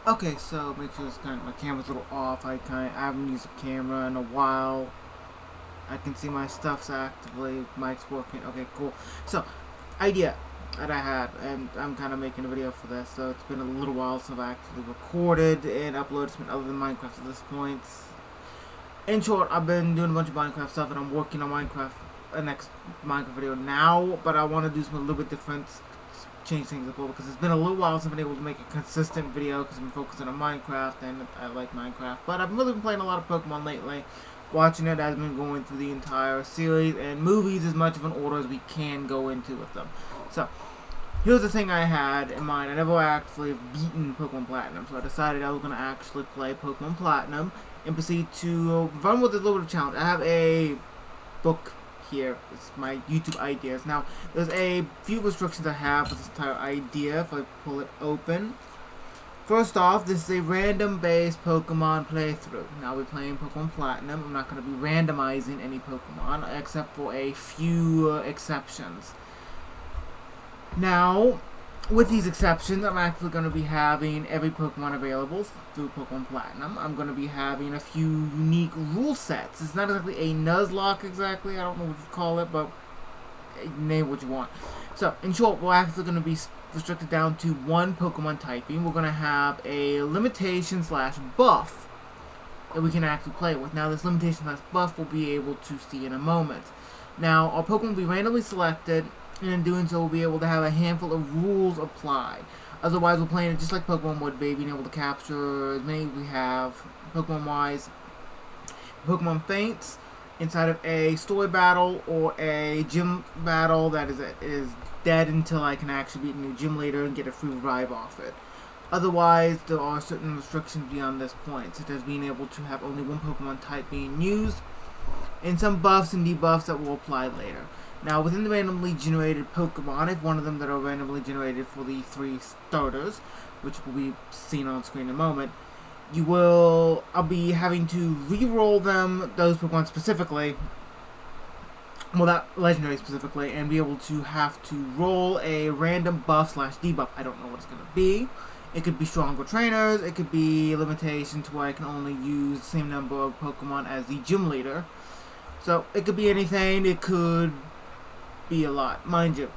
Okay, so make sure it's my camera's a little off. I haven't used a camera in a while. I can see my stuff's actively, mic's working. Okay, cool. So, idea that I had, and I'm kind of making a video for this. So it's been a little while since I've actually recorded and uploaded something other than Minecraft at this point. In short, I've been doing a bunch of Minecraft stuff, and I'm working on Minecraft, a next Minecraft video now. But I want to do something a little bit different, change things up a little, because it's been a little while since I've been able to make a consistent video because I've been focusing on Minecraft and I like Minecraft. But I've really been playing a lot of Pokemon lately, watching it as I've been going through the entire series, and movies as much of an order as we can go into with them. So here's the thing I had in mind. I never actually beaten Pokemon Platinum, so I decided I was going to actually play Pokemon Platinum and proceed to run with a little bit of challenge. I have a book here. It's my YouTube ideas. Now, there's a few restrictions I have for this entire idea if I pull it open. First off, this is a random-based Pokemon playthrough. Now we're playing Pokemon Platinum. I'm not going to be randomizing any Pokemon, except for a few exceptions. Now, with these exceptions, I'm actually going to be having every Pokemon available through Pokemon Platinum. I'm going to be having a few unique rule sets. It's not exactly a Nuzlocke exactly. I don't know what you call it, but name what you want. So, in short, we're actually going to be restricted down to one Pokemon typing. We're going to have a limitation / buff that we can actually play with. Now, this limitation / buff we'll be able to see in a moment. Now, our Pokemon will be randomly selected, and in doing so, we'll be able to have a handful of rules apply. Otherwise, we're playing it just like Pokemon would be, being able to capture as many we have, Pokemon-wise. Pokemon faints inside of a story battle or a gym battle that is dead until I can actually beat a new gym leader and get a free revive off it. Otherwise, there are certain restrictions beyond this point, such as being able to have only one Pokemon type being used, and some buffs and debuffs that will apply later. Now, within the randomly generated Pokemon, if one of them that are randomly generated for the 3 starters, which will be seen on screen in a moment, I'll be having to re-roll them, those Pokemon specifically, well, that legendary specifically, and be able to have to roll a random buff / debuff. I don't know what it's going to be. It could be stronger trainers, it could be a limitation to where I can only use the same number of Pokemon as the gym leader. So, it could be anything, it could be a lot, mind you.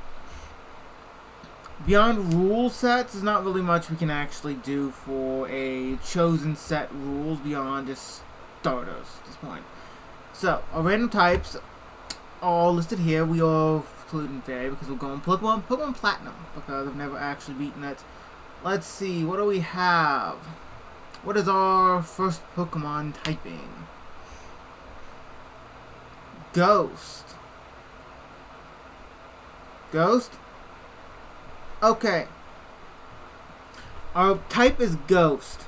Beyond rule sets, there's not really much we can actually do for a chosen set rules beyond just starters at this point. So, our random types are listed here. We are including Fairy because we're going Pokemon Platinum because I've never actually beaten it. Let's see, what do we have? What is our first Pokemon typing? Ghost. Ghost? Okay. Our type is Ghost.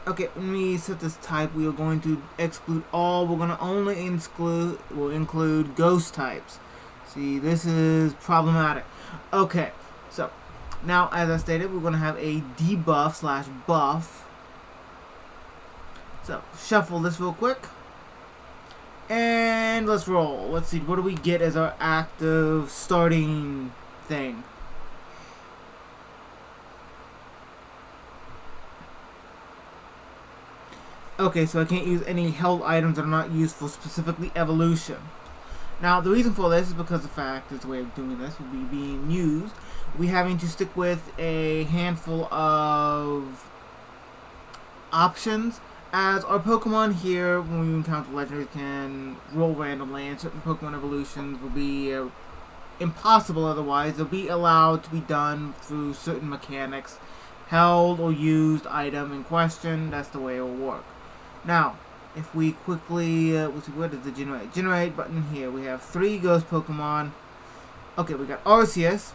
Okay, let me set this type. We are going to exclude all. We're going to only include Ghost types. See, this is problematic. Okay, so now as I stated, we're going to have a debuff / buff. So, shuffle this real quick. And let's roll. Let's see, what do we get as our active starting thing? Okay, so I can't use any held items that are not used for specifically evolution. Now, the reason for this is because the fact is the way of doing this will be being used. We'll be having to stick with a handful of options, as our Pokemon here, when we encounter legendaries, can roll randomly, and certain Pokemon evolutions will be impossible otherwise. They'll be allowed to be done through certain mechanics, held or used item in question. That's the way it will work. Now, if we quickly, what is the generate button here? We have 3 Ghost Pokemon. Okay, we got Arceus.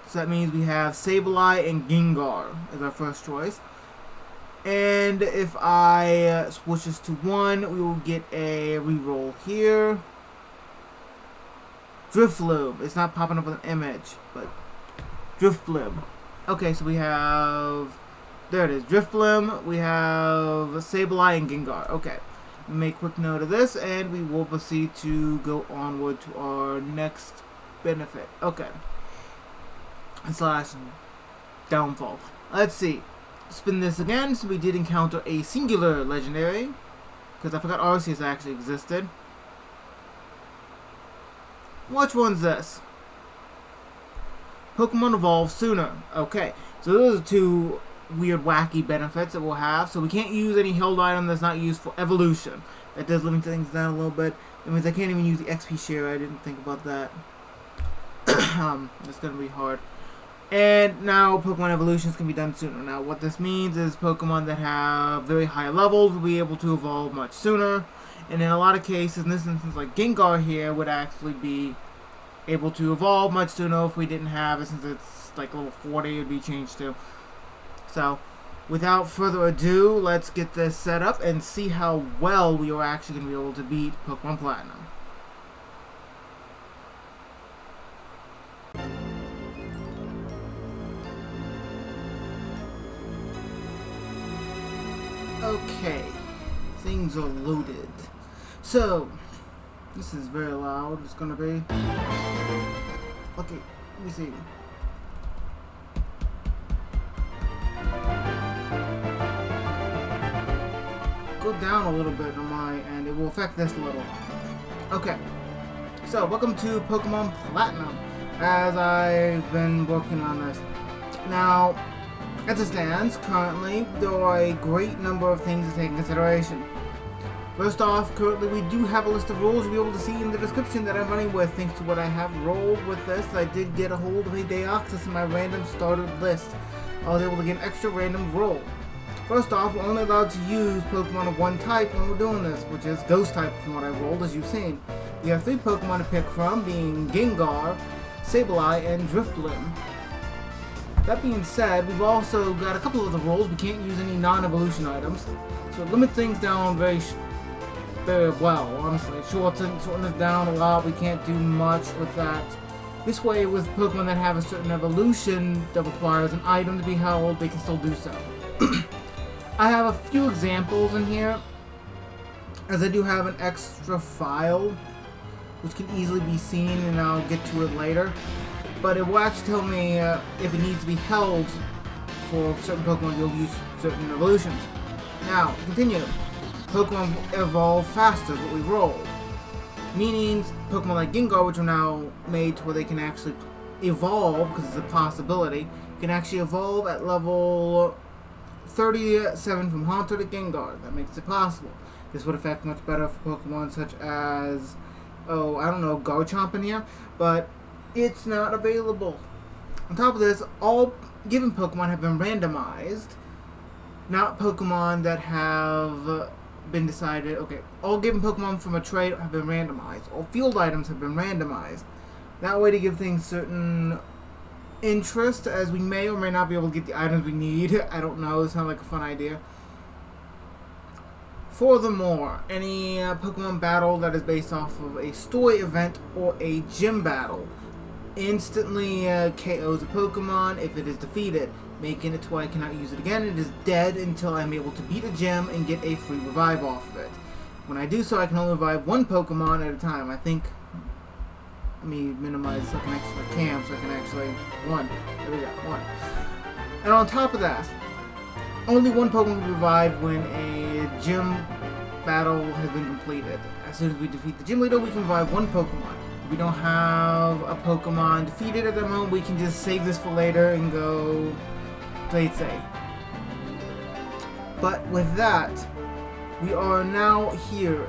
So that means we have Sableye and Gengar as our first choice. And if I switch this to 1, we will get a reroll here. Drifloon. It's not popping up with an image, but Drifloon. Okay, so we have, there it is, Drifloon. We have Sableye and Gengar. Okay, make quick note of this, and we will proceed to go onward to our next benefit. Okay. / downfall. Let's see. Spin this again, so we did encounter a singular legendary. Because I forgot Arceus actually existed. Which one's this? Pokemon evolve sooner. Okay, so those are two weird, wacky benefits that we'll have. So we can't use any held item that's not used for evolution. That does limit things down a little bit. That means I can't even use the XP share. I didn't think about that. It's going to be hard. And now Pokemon evolutions can be done sooner. Now what this means is Pokemon that have very high levels will be able to evolve much sooner. And in a lot of cases, in this instance, like Gengar here would actually be able to evolve much sooner if we didn't have it, since it's like level 40 it would be changed to. So without further ado, let's get this set up and see how well we are actually going to be able to beat Pokemon Platinum. Okay, things are loaded. So, this is very loud, it's gonna be. Okay, let me see. Go down a little bit on my end, it will affect this a little. Okay, so welcome to Pokemon Platinum, as I've been working on this. Now, as it stands, currently, there are a great number of things to take into consideration. First off, currently we do have a list of rules you'll be able to see in the description that I'm running with. Thanks to what I have rolled with this, I did get a hold of a Deoxys in my random starter list. I was able to get an extra random roll. First off, we're only allowed to use Pokemon of one type when we're doing this, which is Ghost type from what I rolled, as you've seen. You have 3 Pokemon to pick from, being Gengar, Sableye, and Drifblim. That being said, we've also got a couple of the rolls. We can't use any non-evolution items, so it limits things down very well, honestly. Shorten this down a lot. We can't do much with that. This way, with Pokemon that have a certain evolution that requires an item to be held, they can still do so. I have a few examples in here, as I do have an extra file, which can easily be seen, and I'll get to it later. But it will actually tell me if it needs to be held for certain Pokemon, you'll use certain evolutions. Now, to continue, Pokemon evolve faster is what we rolled. Meaning, Pokemon like Gengar, which are now made to where they can actually evolve, because it's a possibility, can actually evolve at level 37 from Haunter to Gengar. That makes it possible. This would affect much better for Pokemon such as, oh, I don't know, Garchomp in here, but it's not available. On top of this, all given Pokemon have been randomized. Not Pokemon that have been decided. Okay, all given Pokemon from a trade have been randomized. All field items have been randomized. That way to give things certain interest, as we may or may not be able to get the items we need. I don't know, it sounds like a fun idea. Furthermore, any Pokemon battle that is based off of a story event or a gym battle instantly KOs a Pokemon if it is defeated, making it to where I cannot use it again. It is dead until I'm able to beat a gym and get a free revive off of it. When I do so, I can only revive 1 Pokemon at a time. I think, let me minimize so I can actually cam so I can actually, 1. There we go, 1. And on top of that, only 1 Pokemon can be revived when a gym battle has been completed. As soon as we defeat the gym leader, we can revive 1 Pokemon. If we don't have a Pokemon defeated at the moment, we can just save this for later and go play it safe. But with that, we are now here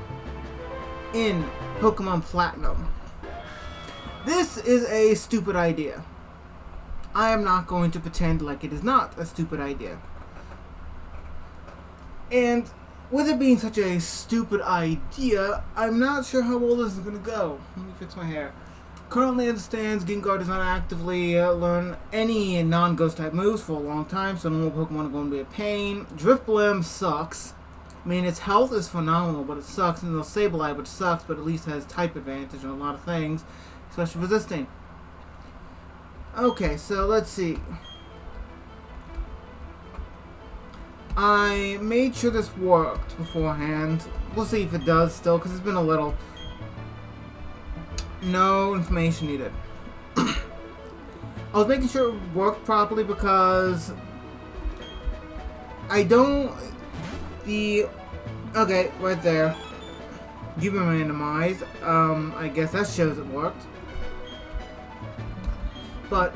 in Pokemon Platinum. This is a stupid idea. I am not going to pretend like it is not a stupid idea. And with it being such a stupid idea, I'm not sure how well this is going to go. Let me fix my hair. Currently, as it stands, Gengar does not actively learn any non-ghost type moves for a long time, so normal Pokemon are going to be a pain. Drifblim sucks. I mean, its health is phenomenal, but it sucks. And there's Sableye, which sucks, but at least has type advantage on a lot of things, especially resisting. Okay, so let's see. I made sure this worked beforehand. We'll see if it does still, because it's been a little. No information needed. I was making sure it worked properly because I don't... Okay, right there. You've been randomized. I guess that shows it worked. But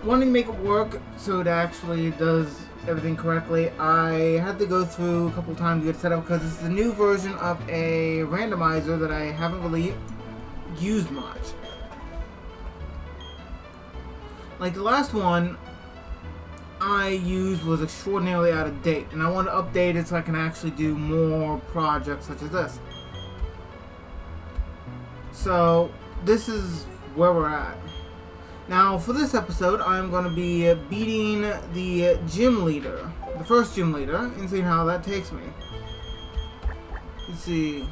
wanting to make it work so it actually does everything correctly, I had to go through a couple times to get it set up because it's the new version of a randomizer that I haven't really used much. Like the last one I used was extraordinarily out of date, and I want to update it so I can actually do more projects such as this. So this is where we're at. Now for this episode I'm going to be beating the gym leader, the first gym leader, and seeing how that takes me. Let's see.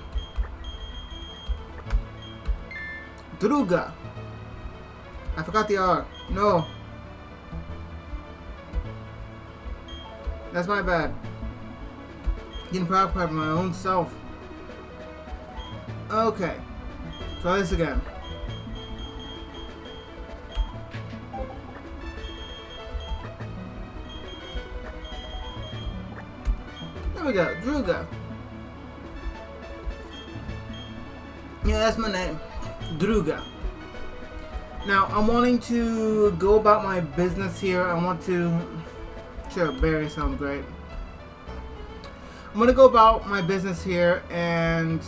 Druga. I forgot the R. No. That's my bad. Getting proud of my own self. Okay. Try this again. There we go. Druga. Yeah, that's my name. Druga. Now, I'm wanting to go about my business here. I want to... Sure, Barry sounds great. I'm going to go about my business here and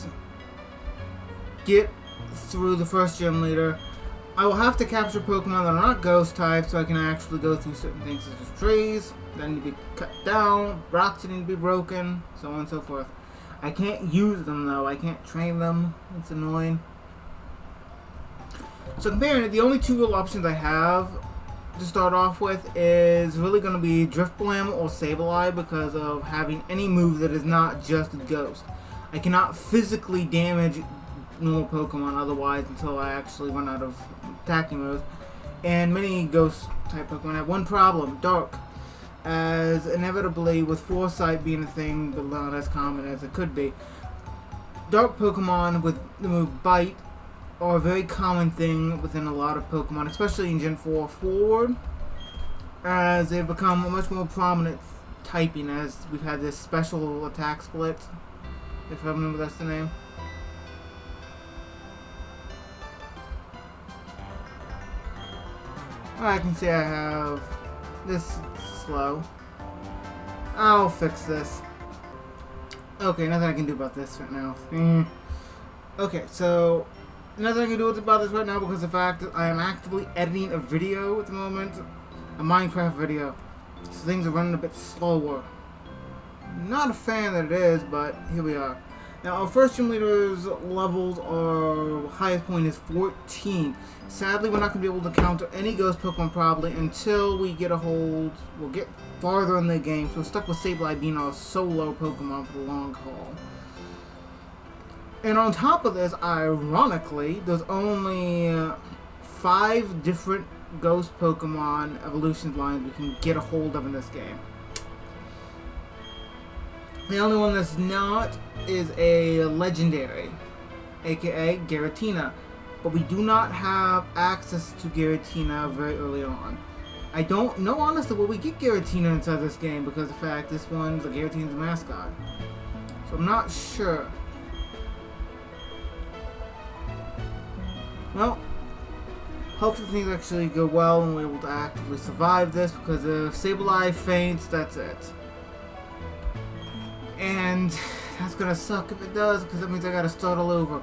get through the first gym leader. I will have to capture Pokemon that are not ghost types so I can actually go through certain things such as trees that need to be cut down, rocks that need to be broken, so on and so forth. I can't use them though. I can't train them. It's annoying. So comparing it, the only two real options I have to start off with is really going to be Drift Blam or Sableye because of having any move that is not just a ghost. I cannot physically damage normal Pokemon otherwise until I actually run out of attacking moves. And many ghost type Pokemon have one problem, Dark. As inevitably with Foresight being a thing but not as common as it could be, Dark Pokemon with the move Bite are a very common thing within a lot of Pokemon, especially in Gen 4 forward, as they've become a much more prominent typing as we've had this special attack split, if I remember that's the name. I can see I have this slow. I'll fix this. Okay, nothing I can do about this right now. Okay, so nothing I can do about this right now because of the fact that I am actively editing a video at the moment, a Minecraft video, so things are running a bit slower. Not a fan that it is, but here we are. Now our first gym leader's levels are, highest point is 14. Sadly we're not going to be able to counter any ghost Pokemon probably until we get a hold, we'll get farther in the game, so we're stuck with Sableye being our solo Pokemon for the long haul. And on top of this, ironically, there's only 5 different ghost Pokemon evolution lines we can get a hold of in this game. The only one that's not is a legendary, aka Giratina. But we do not have access to Giratina very early on. I don't know honestly where we get Giratina inside this game because of the fact this one's, Giratina's a mascot. So I'm not sure. Well, hopefully things actually go well and we're able to actively survive this because if Sableye faints, that's it. And that's gonna suck if it does because that means I gotta start all over.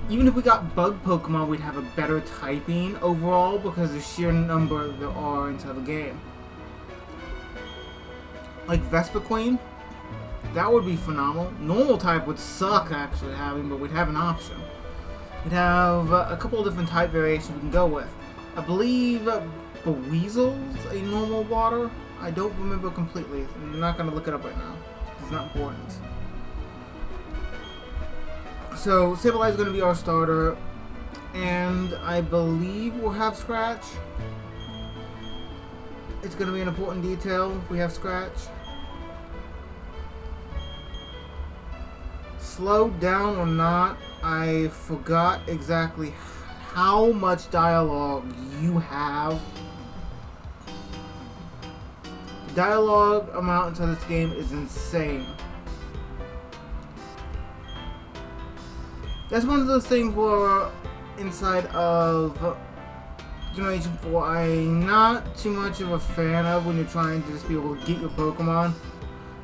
Even if we got bug Pokemon, we'd have a better typing overall because of the sheer number there are inside the game. Like Vespiquen, that would be phenomenal. Normal type would suck actually having, but we'd have an option. We'd have a couple of different type variations we can go with. I believe Buizel's a normal water. I don't remember completely. I'm not going to look it up right now. It's not important. So Sableye is going to be our starter, and I believe we'll have Scratch. It's going to be an important detail if we have Scratch. Slow down or not, I forgot exactly how much dialogue you have. The dialogue amount inside this game is insane. That's one of those things where inside of Generation 4 I'm not too much of a fan of when you're trying to just be able to get your Pokemon.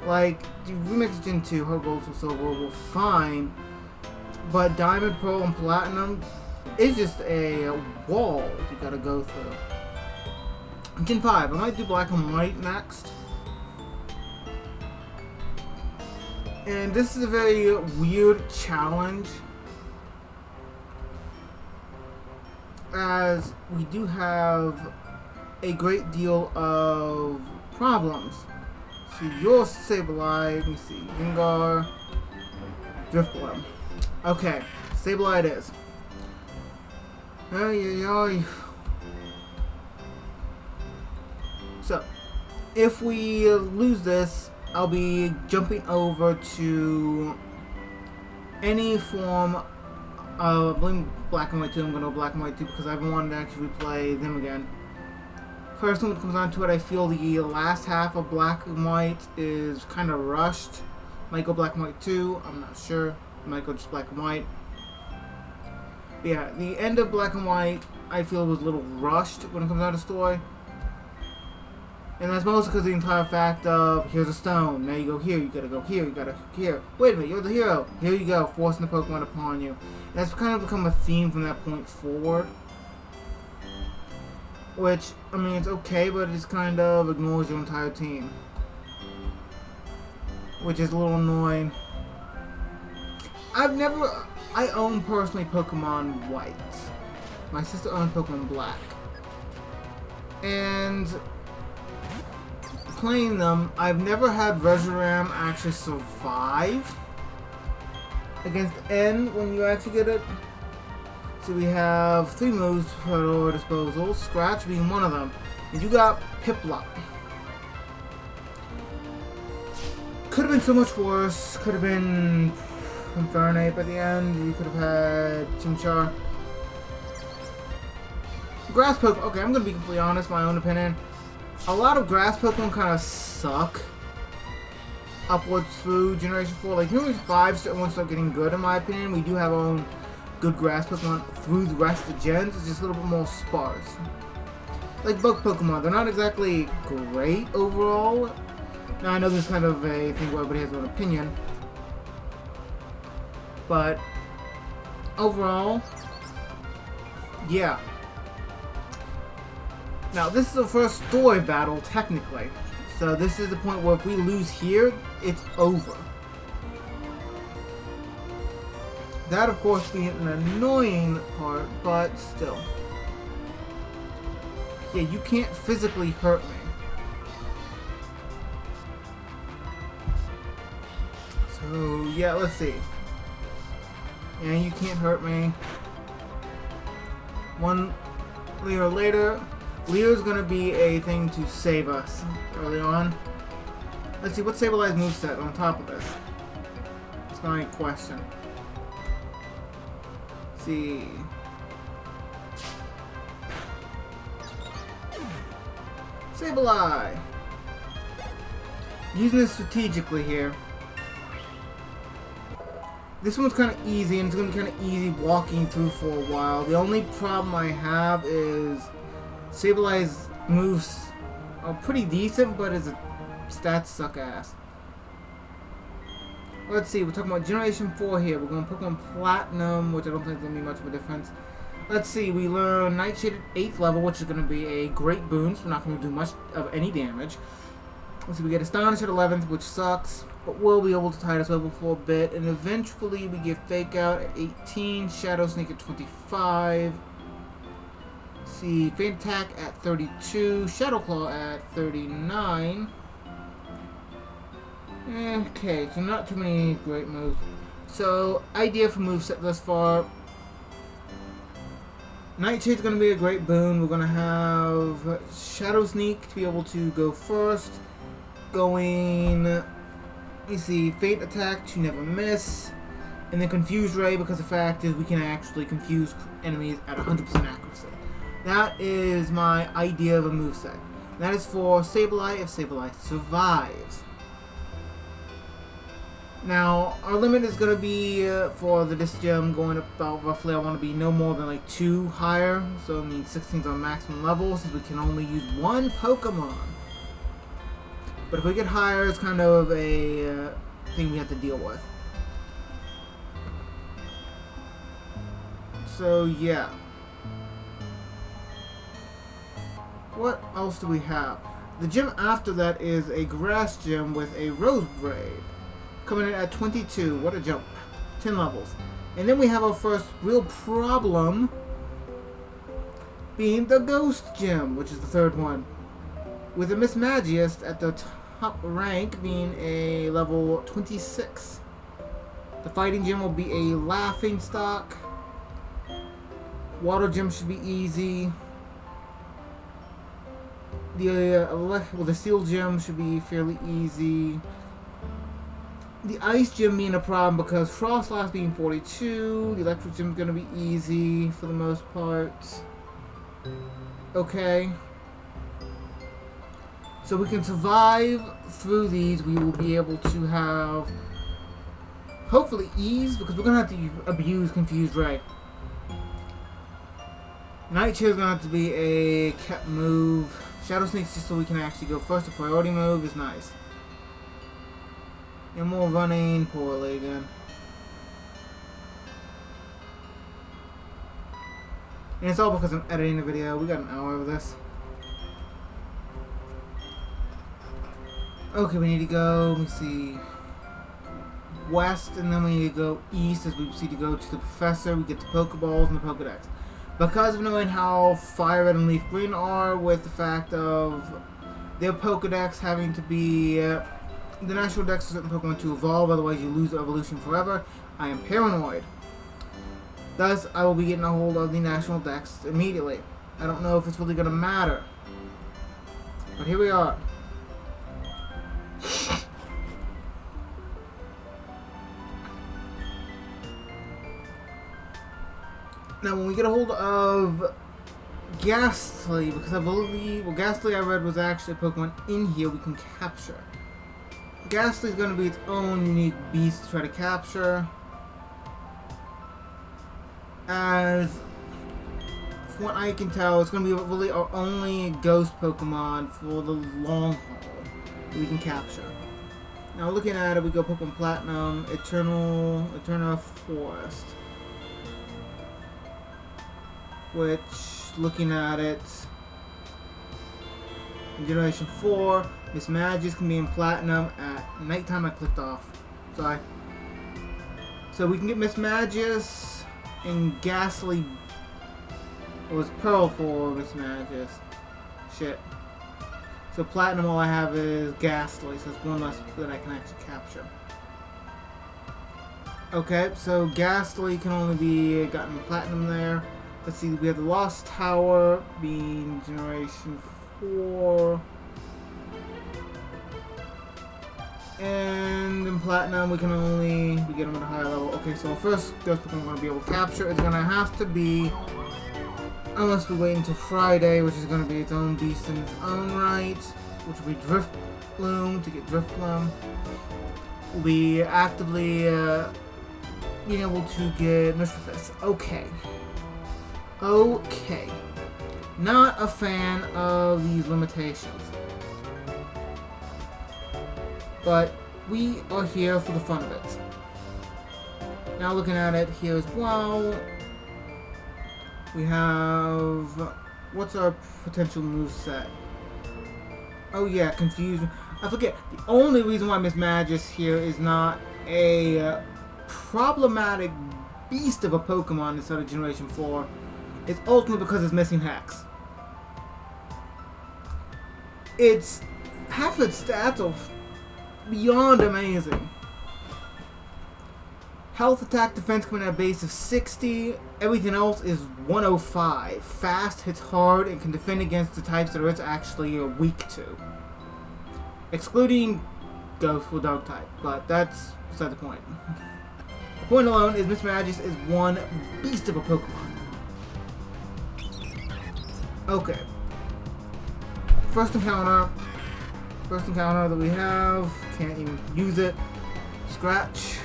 Like, the remix Gen 2, Heart Gold, Soul Silver were fine, but Diamond, Pearl, and Platinum is just a wall you gotta go through. Gen 5, I might do Black and White next. And this is a very weird challenge, as we do have a great deal of problems. See, your Sableye, let me see, Gengar, Driftbloom. Okay, Sableye it is. So, if we lose this, I'll be jumping over to any form of, I believe Black and White 2, I'm going to go Black and White 2 because I've been wanting to actually replay them again. Personally, when it comes down to it, I feel the last half of Black and White is kind of rushed. Might go Black and White 2, I'm not sure. Might go just Black and White. But yeah, the end of Black and White, I feel was a little rushed when it comes down to story. And that's mostly because of the entire fact of, here's a stone, now you go here, you gotta go here, you gotta here. Wait a minute, you're the hero. Here you go, forcing the Pokemon upon you. And that's kind of become a theme from that point forward. Which, I mean, it's okay, but it just kind of ignores your entire team. Which is a little annoying. I own personally Pokemon White. My sister owns Pokemon Black. And playing them, I've never had Reshiram actually survive against N when you actually get it. So we have 3 moves at our disposal, Scratch being one of them. And you got Piplup. Could have been so much worse. Could have been Infernape at the end. You could have had Chimchar. Grass Pokemon, okay, I'm going to be completely honest, my own opinion. A lot of grass Pokemon kind of suck upwards through Generation 4. Like, Generation 5 once start getting good, in my opinion. We do have our own good grass Pokemon through the rest of the gens. It's just a little bit more sparse. Like bug Pokemon, they're not exactly great overall. Now, I know this is kind of a thing where everybody has their own opinion. But overall, yeah. Now, this is the first story battle, technically. So this is the point where if we lose here, it's over. That, of course, being an annoying part, but still. Yeah, you can't physically hurt me. So, yeah, let's see. Yeah, you can't hurt me. One layer later, Leo's gonna be a thing to save us early on. Let's see, what's Sableye's moveset on top of this? That's my question. Let's see. Sableye! Using this strategically here. This one's kind of easy, and it's going to be kind of easy walking through for a while. The only problem I have is Sableye's moves are pretty decent, but his stats suck ass. Let's see, we're talking about Generation 4 here. We're going to Pokemon Platinum, which I don't think is going to be much of a difference. Let's see, we learn Nightshade at 8th level, which is going to be a great boon, so we're not going to do much of any damage. Let's see, we get Astonish at 11th, which sucks, but we'll be able to tide us over for a bit. And eventually we get Fake Out at 18, Shadow Sneak at 25. Let's see, Faint Attack at 32, Shadow Claw at 39. Okay, so not too many great moves. So, idea for moveset thus far. Nightshade's going to be a great boon. We're going to have Shadow Sneak to be able to go first. Going, you see, Faint Attack to never miss. And then Confuse Ray, because the fact is we can actually confuse enemies at 100% accuracy. That is my idea of a moveset. That is for Sableye if Sableye survives. Now, our limit is going to be, for this gym, going about roughly, I want to be no more than like 2 higher. So it means 16's our maximum level, since we can only use 1 Pokemon. But if we get higher, it's kind of a thing we have to deal with. So, yeah. What else do we have? The gym after that is a grass gym with a rose braid. Coming in at 22. What a jump. 10 levels. And then we have our first real problem being the ghost gym, which is the 3rd one. With a Mismagius at the top rank being a level 26. The fighting gym will be a laughing stock. Water gym should be easy. The steel gym should be fairly easy. The ice gym being a problem because Frost Blast being 42. The electric gym is going to be easy for the most part. Okay. So we can survive through these. We will be able to have hopefully ease, because we're going to have to abuse Confused Ray. Night Chair is going to have to be a kept move. Shadow Sneaks just so we can actually go first. A priority move is nice. And more running poorly again. And it's all because I'm editing the video. We got an hour of this. Okay, we need to go, let me see, west, and then we need to go east as we proceed to go to the professor. We get the Pokeballs and the Pokedex. Because of knowing how Fire Red and Leaf Green are, with the fact of their Pokedex having to be the National Dex for certain Pokemon to evolve, otherwise you lose the evolution forever, I am paranoid. Thus, I will be getting a hold of the National Dex immediately. I don't know if it's really going to matter. But here we are. Now, when we get a hold of Ghastly, because I believe, well, Ghastly I read was actually a Pokemon in here we can capture. Ghastly is going to be its own unique beast to try to capture. As, from what I can tell, it's going to be really our only ghost Pokemon for the long haul that we can capture. Now, looking at it, we go Pokemon Platinum, Eterna Forest. Which, looking at it, in Generation 4, Mismagius can be in Platinum at nighttime. I clicked off. Sorry. So we can get Mismagius and Ghastly. It was Pearl for Mismagius. Shit. So Platinum, all I have is Ghastly, so it's one less that I can actually capture. Okay, so Ghastly can only be gotten Platinum there. Let's see, we have the Lost Tower being Generation 4. And in Platinum, we get them at a higher level. Okay, so our first ghost Pokemon we're going to be able to capture is going to have to be, unless we wait until Friday, which is going to be its own beast in its own right, which will be Drifloon. To get Drifloon, we'll be actively being able to get Mischievous. Okay. Not a fan of these limitations. But we are here for the fun of it. Now looking at it here as well, we have, what's our potential moveset? Oh yeah, Confusion. I forget, the only reason why Mismagius here is not a problematic beast of a Pokemon instead of Generation 4 is ultimately because it's missing Hex. It's half its stats are beyond amazing. Health, attack, defense coming at a base of 60. Everything else is 105. Fast, hits hard, and can defend against the types that it's actually weak to. Excluding Ghost with Dark type, but that's beside the point. Point alone is Miss Magis is one beast of a Pokemon. Okay. First encounter that we have. Can't even use it. Scratch.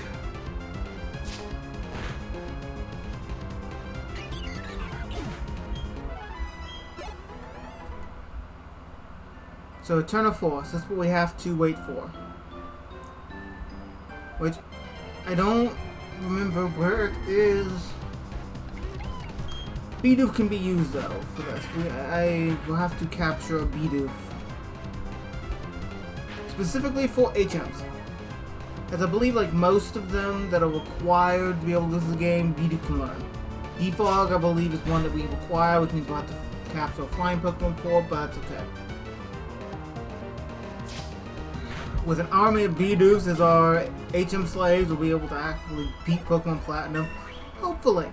So Turn of Force, that's what we have to wait for. Which I don't remember where it is. Bidoof can be used though for this. I will have to capture a Bidoof. Specifically for HMs. As I believe like most of them that are required to be able to lose the game, Bidoof can learn. Defog I believe is one that we require, which means we'll have to capture a flying Pokemon for, but that's okay. With an army of Bidoofs as our HM slaves, we'll be able to actually beat Pokemon Platinum. Hopefully.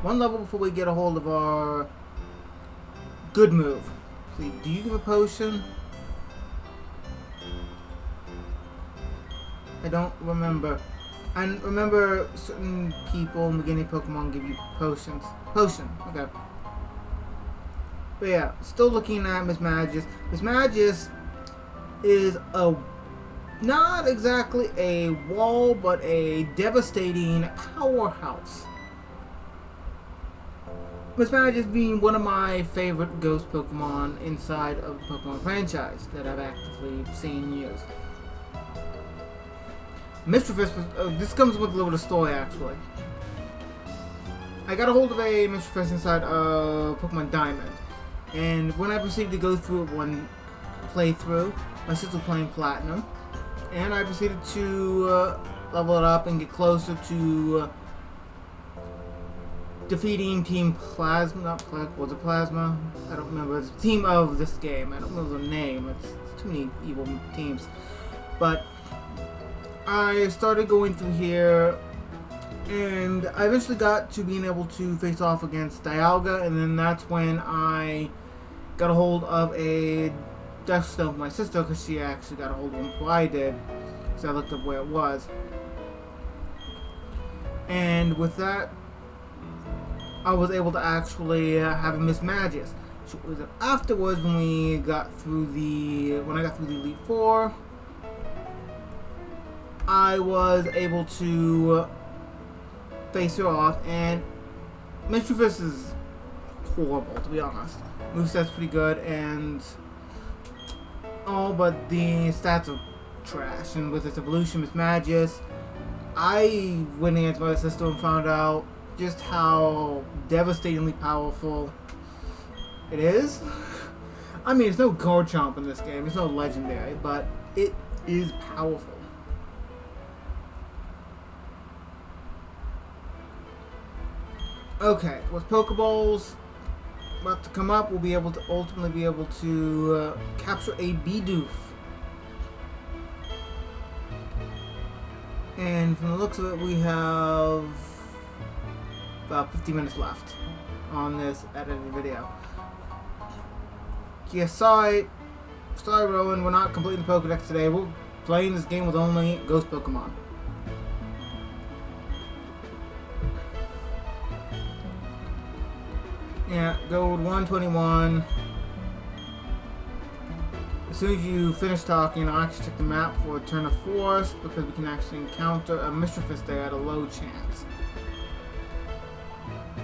One level before we get a hold of our good move. See, do you give a potion? I don't remember. I remember certain people in the beginning of Pokemon give you potions. Potion, okay. But yeah, still looking at Miss Magis. Miss Magis is not exactly a wall, but a devastating powerhouse. Miss Magis being one of my favorite ghost Pokemon inside of the Pokemon franchise that I've actively seen used. Mischievous, this comes with a little bit of story actually. I got a hold of a Mischievous inside of Pokemon Diamond. And when I proceeded to go through one playthrough, my sister was playing Platinum, and I proceeded to level it up and get closer to defeating Team Plasma. Was it Plasma? I don't remember. It's the team of this game. I don't remember the name. It's too many evil teams. But I started going through here, and I eventually got to being able to face off against Dialga, and then that's when I got a hold of a Death Stone of my sister, because she actually got a hold of one before I did, so I looked up where it was. And with that, I was able to actually have a Miss Magis. So it was afterwards when I got through the Elite Four, I was able to face her off, and Mischievous is horrible, to be honest. Moveset's pretty good, and all but the stats are trash. And with its evolution, Miss Magis, I went against my sister and found out just how devastatingly powerful it is. I mean, it's no Garchomp in this game, it's no legendary, but it is powerful. Okay, with Pokeballs about to come up, we'll be able to ultimately be able to capture a Bidoof. And from the looks of it, we have about 50 minutes left on this edited video. Yeah, sorry Rowan, we're not completing the Pokedex today. We're playing this game with only Ghost Pokemon. Yeah, go with 121. As soon as you finish talking, I'll actually check the map for a Turn of Force, because we can actually encounter a Mischievous there at a low chance.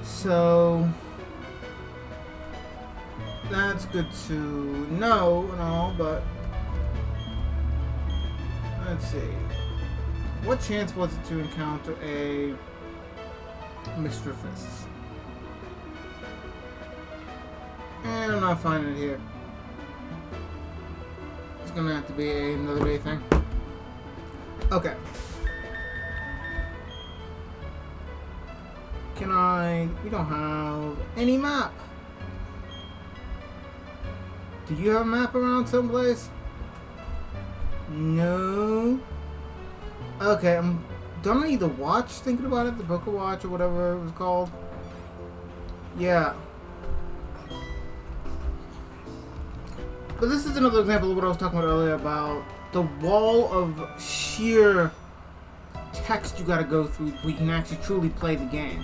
So that's good to know and all, but let's see. What chance was it to encounter a Mischievous? And I'm not finding it here. It's gonna have to be another day thing. Okay. We don't have any map. Do you have a map around someplace? No. Okay, don't I need the watch, thinking about it? The Poké Watch or whatever it was called? Yeah. But this is another example of what I was talking about earlier about the wall of sheer text you gotta go through before you can actually truly play the game.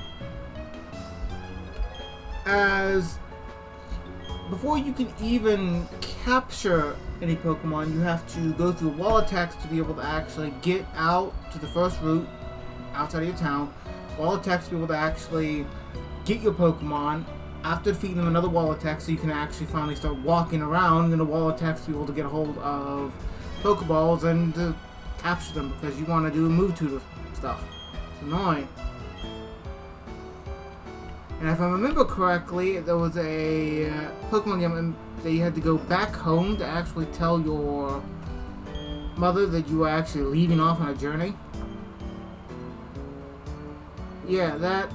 As before you can even capture any Pokemon, you have to go through a wall of text to be able to actually get out to the first route outside of your town. Wall of text to be able to actually get your Pokemon. After defeating them, another wall of text so you can actually finally start walking around in a wall of text to be able to get a hold of Pokeballs and to capture them because you want to do move tutor stuff. It's annoying. And if I remember correctly, there was a Pokemon game that you had to go back home to actually tell your mother that you were actually leaving off on a journey. Yeah, that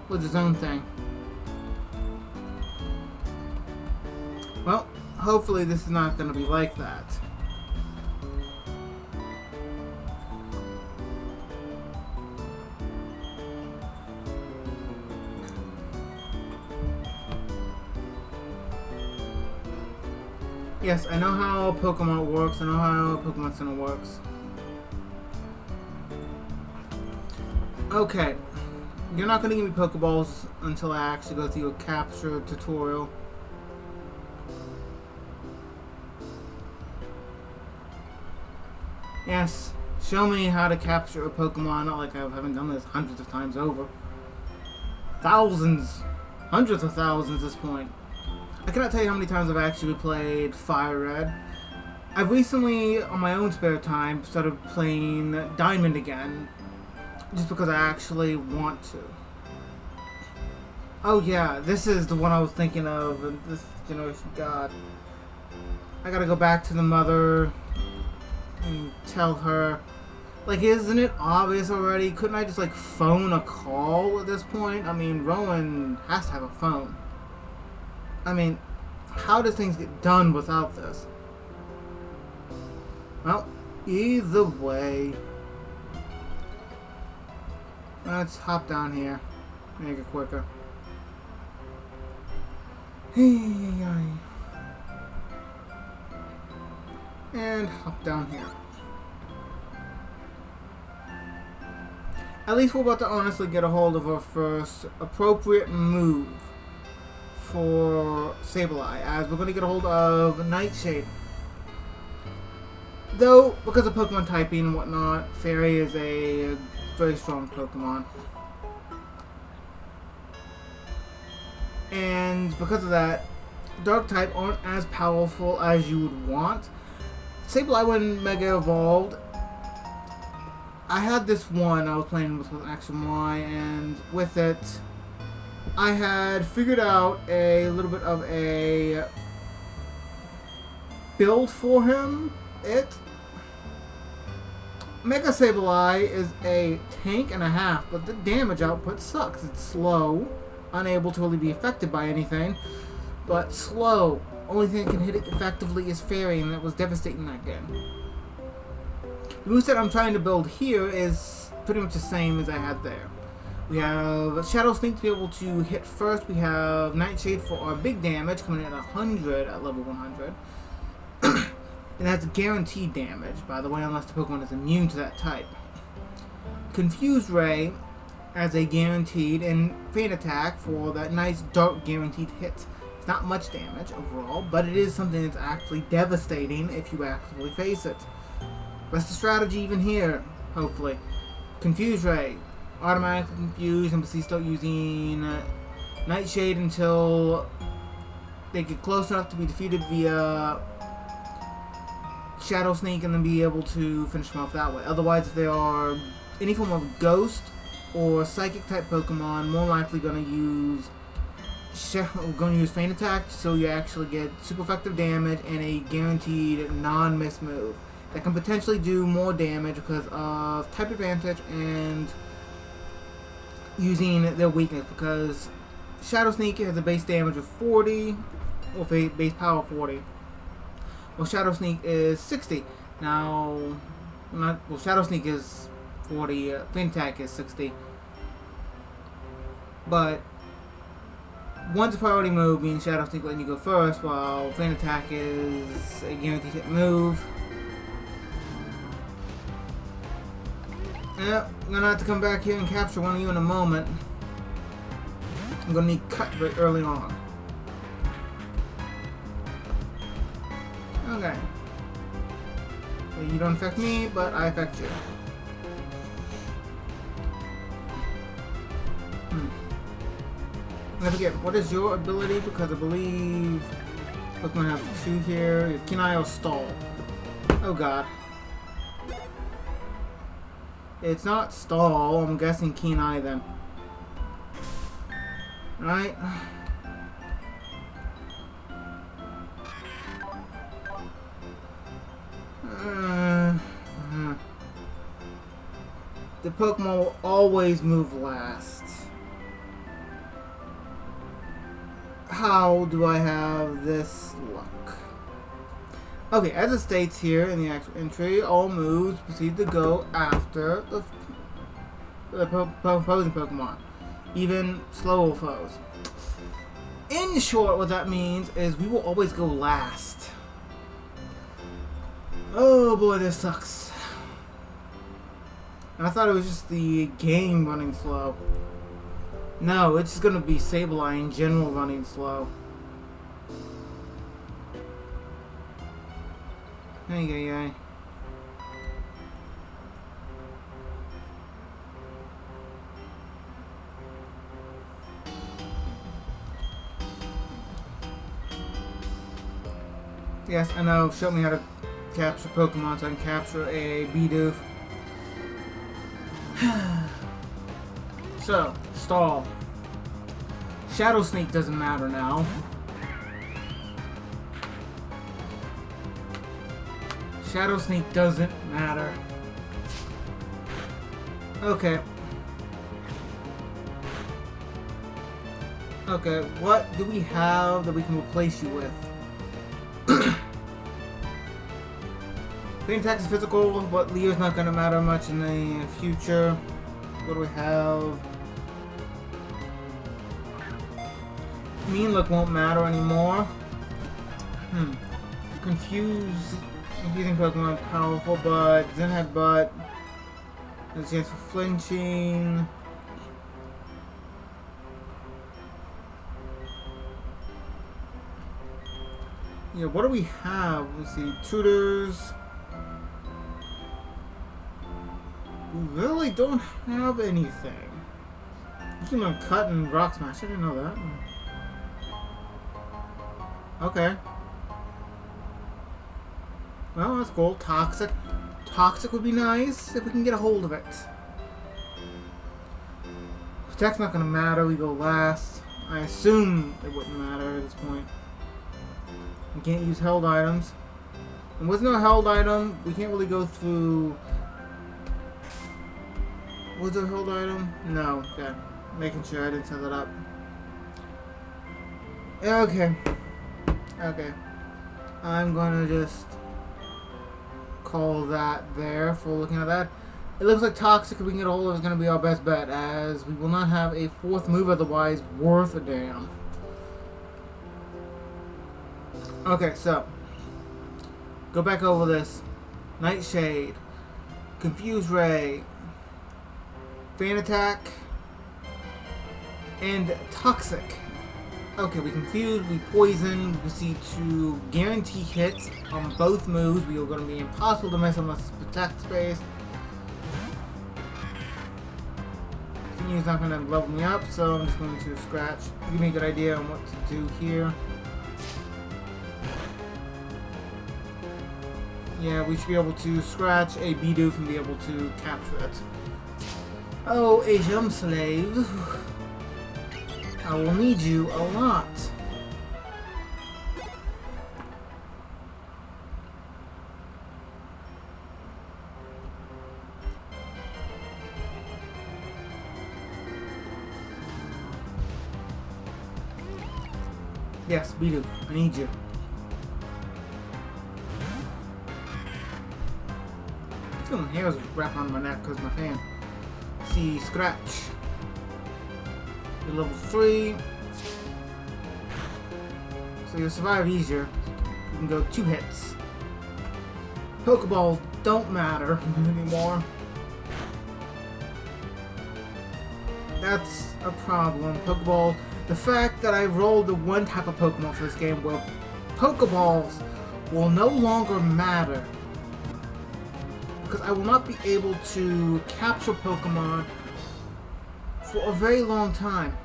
was its own thing. Well, hopefully this is not going to be like that. Yes, I know how Pokemon works. I know how Pokemon Center works. Okay. You're not going to give me Pokeballs until I actually go through a capture tutorial. Yes, show me how to capture a Pokemon, not like I haven't done this hundreds of times over. Thousands, hundreds of thousands at this point. I cannot tell you how many times I've actually played Fire Red. I've recently, on my own spare time, started playing Diamond again, just because I actually want to. Oh yeah, this is the one I was thinking of, and this generation, God. I gotta go back to the mother and tell her, like, isn't it obvious already? Couldn't I just, like, phone a call at this point? I mean, Rowan has to have a phone. I mean, how does things get done without this? Well, either way, let's hop down here, make it quicker. And hop down here. At least we're about to honestly get a hold of our first appropriate move for Sableye, as we're going to get a hold of Nightshade. Though, because of Pokemon typing and whatnot, Fairy is a very strong Pokemon. And because of that, Dark type aren't as powerful as you would want. Sableye, when Mega Evolved, I had this one I was playing with an X and Y, and with it, I had figured out a little bit of a build for him. Mega Sableye is a tank and a half, but the damage output sucks. It's slow, unable to really be affected by anything, but slow. Only thing that can hit it effectively is Fairy, and that was devastating that game. The moveset I'm trying to build here is pretty much the same as I had there. We have Shadow Sneak to be able to hit first. We have Nightshade for our big damage, coming in at 100 at level 100. And that's guaranteed damage, by the way, unless the Pokemon is immune to that type. Confuse Ray as a guaranteed, and Faint Attack for that nice dark guaranteed hit. It's not much damage overall, but it is something that's actually devastating if you actively face it. That's the strategy even here, hopefully. Confuse Ray. Automatically confuse and start using Nightshade until they get close enough to be defeated via Shadow Sneak, and then be able to finish them off that way. Otherwise, if they are any form of Ghost or Psychic type Pokemon, more likely going to use Faint Attack, so you actually get super effective damage and a guaranteed non-miss move that can potentially do more damage because of type advantage and using their weakness, because Shadow Sneak has a base damage of 40, or base power 40. Well, Shadow Sneak is 60. Now, Shadow Sneak is 40, Faint Attack is 60. But one's a priority move, being Shadow Sneak letting you go first, while Faint Attack is a guaranteed hit move. Yeah, I'm gonna have to come back here and capture one of you in a moment. I'm gonna need cut very early on. Okay. Well, you don't affect me, but I affect you. I forget, what is your ability? Because I believe Pokemon have 2 here. Kenai or Stall. Oh god. It's not Stall, I'm guessing Kenai then. Right? The Pokemon will always move last. How do I have this luck? Okay, as it states here in the actual entry, all moves proceed to go after the opposing Pokemon, even slower foes. In short, what that means is we will always go last. Oh boy, this sucks. And I thought it was just the game running slow. No, it's just gonna be Sableye in general running slow. Hey. Yes, I know. Show me how to capture Pokemon so I can capture a Bidoof. So, Stall. Shadow Sneak doesn't matter now. Shadow Sneak doesn't matter. Okay. Okay, what do we have that we can replace you with? Clean attack is physical, but Leo's not gonna matter much in the future. What do we have? Mean Look won't matter anymore. Confusing Pokemon powerful, but Zen Headbutt. There's a chance for flinching. Yeah, what do we have? Let's see. Tutors. We really don't have anything. Pokemon Cut and Rock Smash. I didn't know that. Okay. Well, that's cool. Toxic. Toxic would be nice if we can get a hold of it. Protect's not gonna matter. We go last. I assume it wouldn't matter at this point. We can't use held items. And with no held item, we can't really go through. Was there a held item? No. Okay. Making sure I didn't set that up. Okay. Okay. I'm gonna just call that there for looking at that. It looks like Toxic, if we can get a hold of it, is going to be our best bet, as we will not have a 4th move otherwise worth a damn. Okay, so go back over this. Nightshade, Confuse Ray, Fan Attack, and Toxic. Okay, we Confuse, we Poison, we proceed to guarantee hits on both moves. We are going to be impossible to miss unless it's Protect based. Continue's not going to level me up, so I'm just going to scratch. Give me a good idea on what to do here. Yeah, we should be able to scratch a Bidoof and be able to capture it. Oh, a Jump Slave. I will need you a lot. Yes, Bidoof, I need you. I'm feeling hairs wrap on my neck because my fan. See, scratch. You're level 3. So you'll survive easier. You can go 2 hits. Pokeballs don't matter anymore. That's a problem. Pokeball, the fact that I rolled the one type of Pokemon for this game where Pokeballs will no longer matter. Because I will not be able to capture Pokemon for a very long time.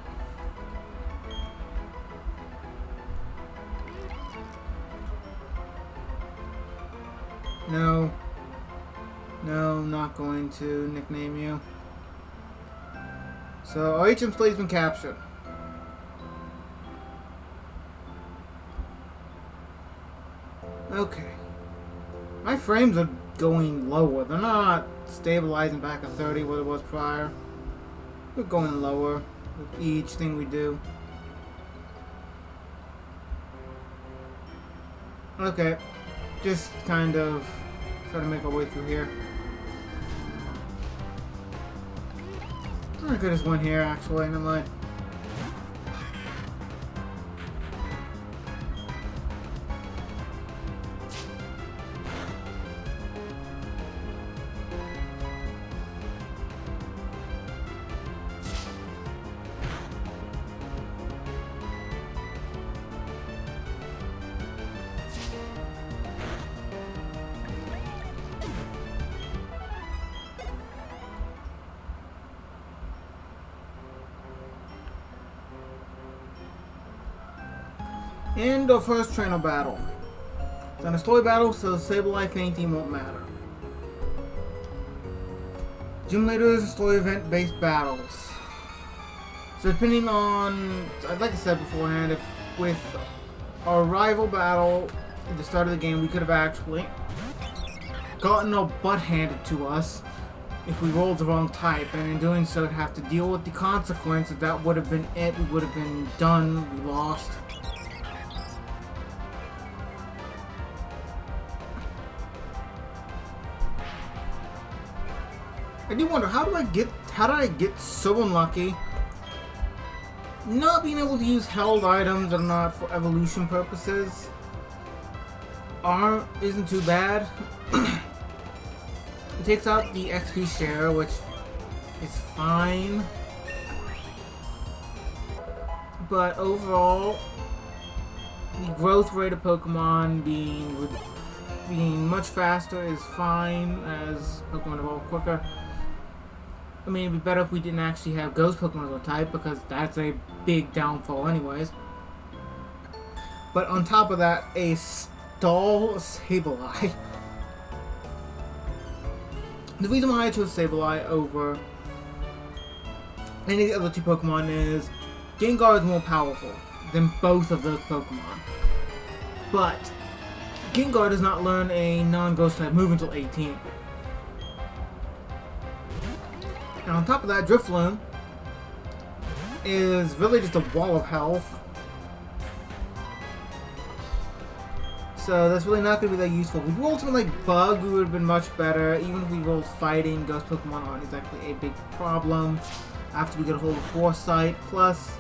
No. No, I'm not going to nickname you. So, OHM Slay's been captured. Okay. My frames are going lower. They're not stabilizing back at 30 what it was prior. We're going lower with each thing we do. Okay. Just kind of try to make our way through here. I could just win here, actually. Never mind. And our first trainer battle. It's on a story battle, so Sableye fainting won't matter. Gym leaders and story event based battles. So depending on, like I said beforehand, if with our rival battle at the start of the game, we could have actually gotten our butt handed to us if we rolled the wrong type, and in doing so, have to deal with the consequence that would have been it. We would have been done. We lost. I do wonder, how did I get so unlucky not being able to use held items that are not for evolution purposes? Isn't too bad. It takes out the XP share, which is fine. But overall, the growth rate of Pokemon being much faster is fine as Pokemon evolve quicker. I mean, it'd be better if we didn't actually have Ghost Pokemon as a type, because that's a big downfall anyways. But on top of that, a stall Sableye. The reason why I chose Sableye over any of the other two Pokemon is Gengar is more powerful than both of those Pokemon. But Gengar does not learn a non-Ghost type move until 18. And on top of that, Drifloon is really just a wall of health. So that's really not going to be that useful. If we rolled something like Bug, we would have been much better. Even if we rolled Fighting, Ghost Pokemon aren't exactly a big problem after we get a hold of Foresight. Plus,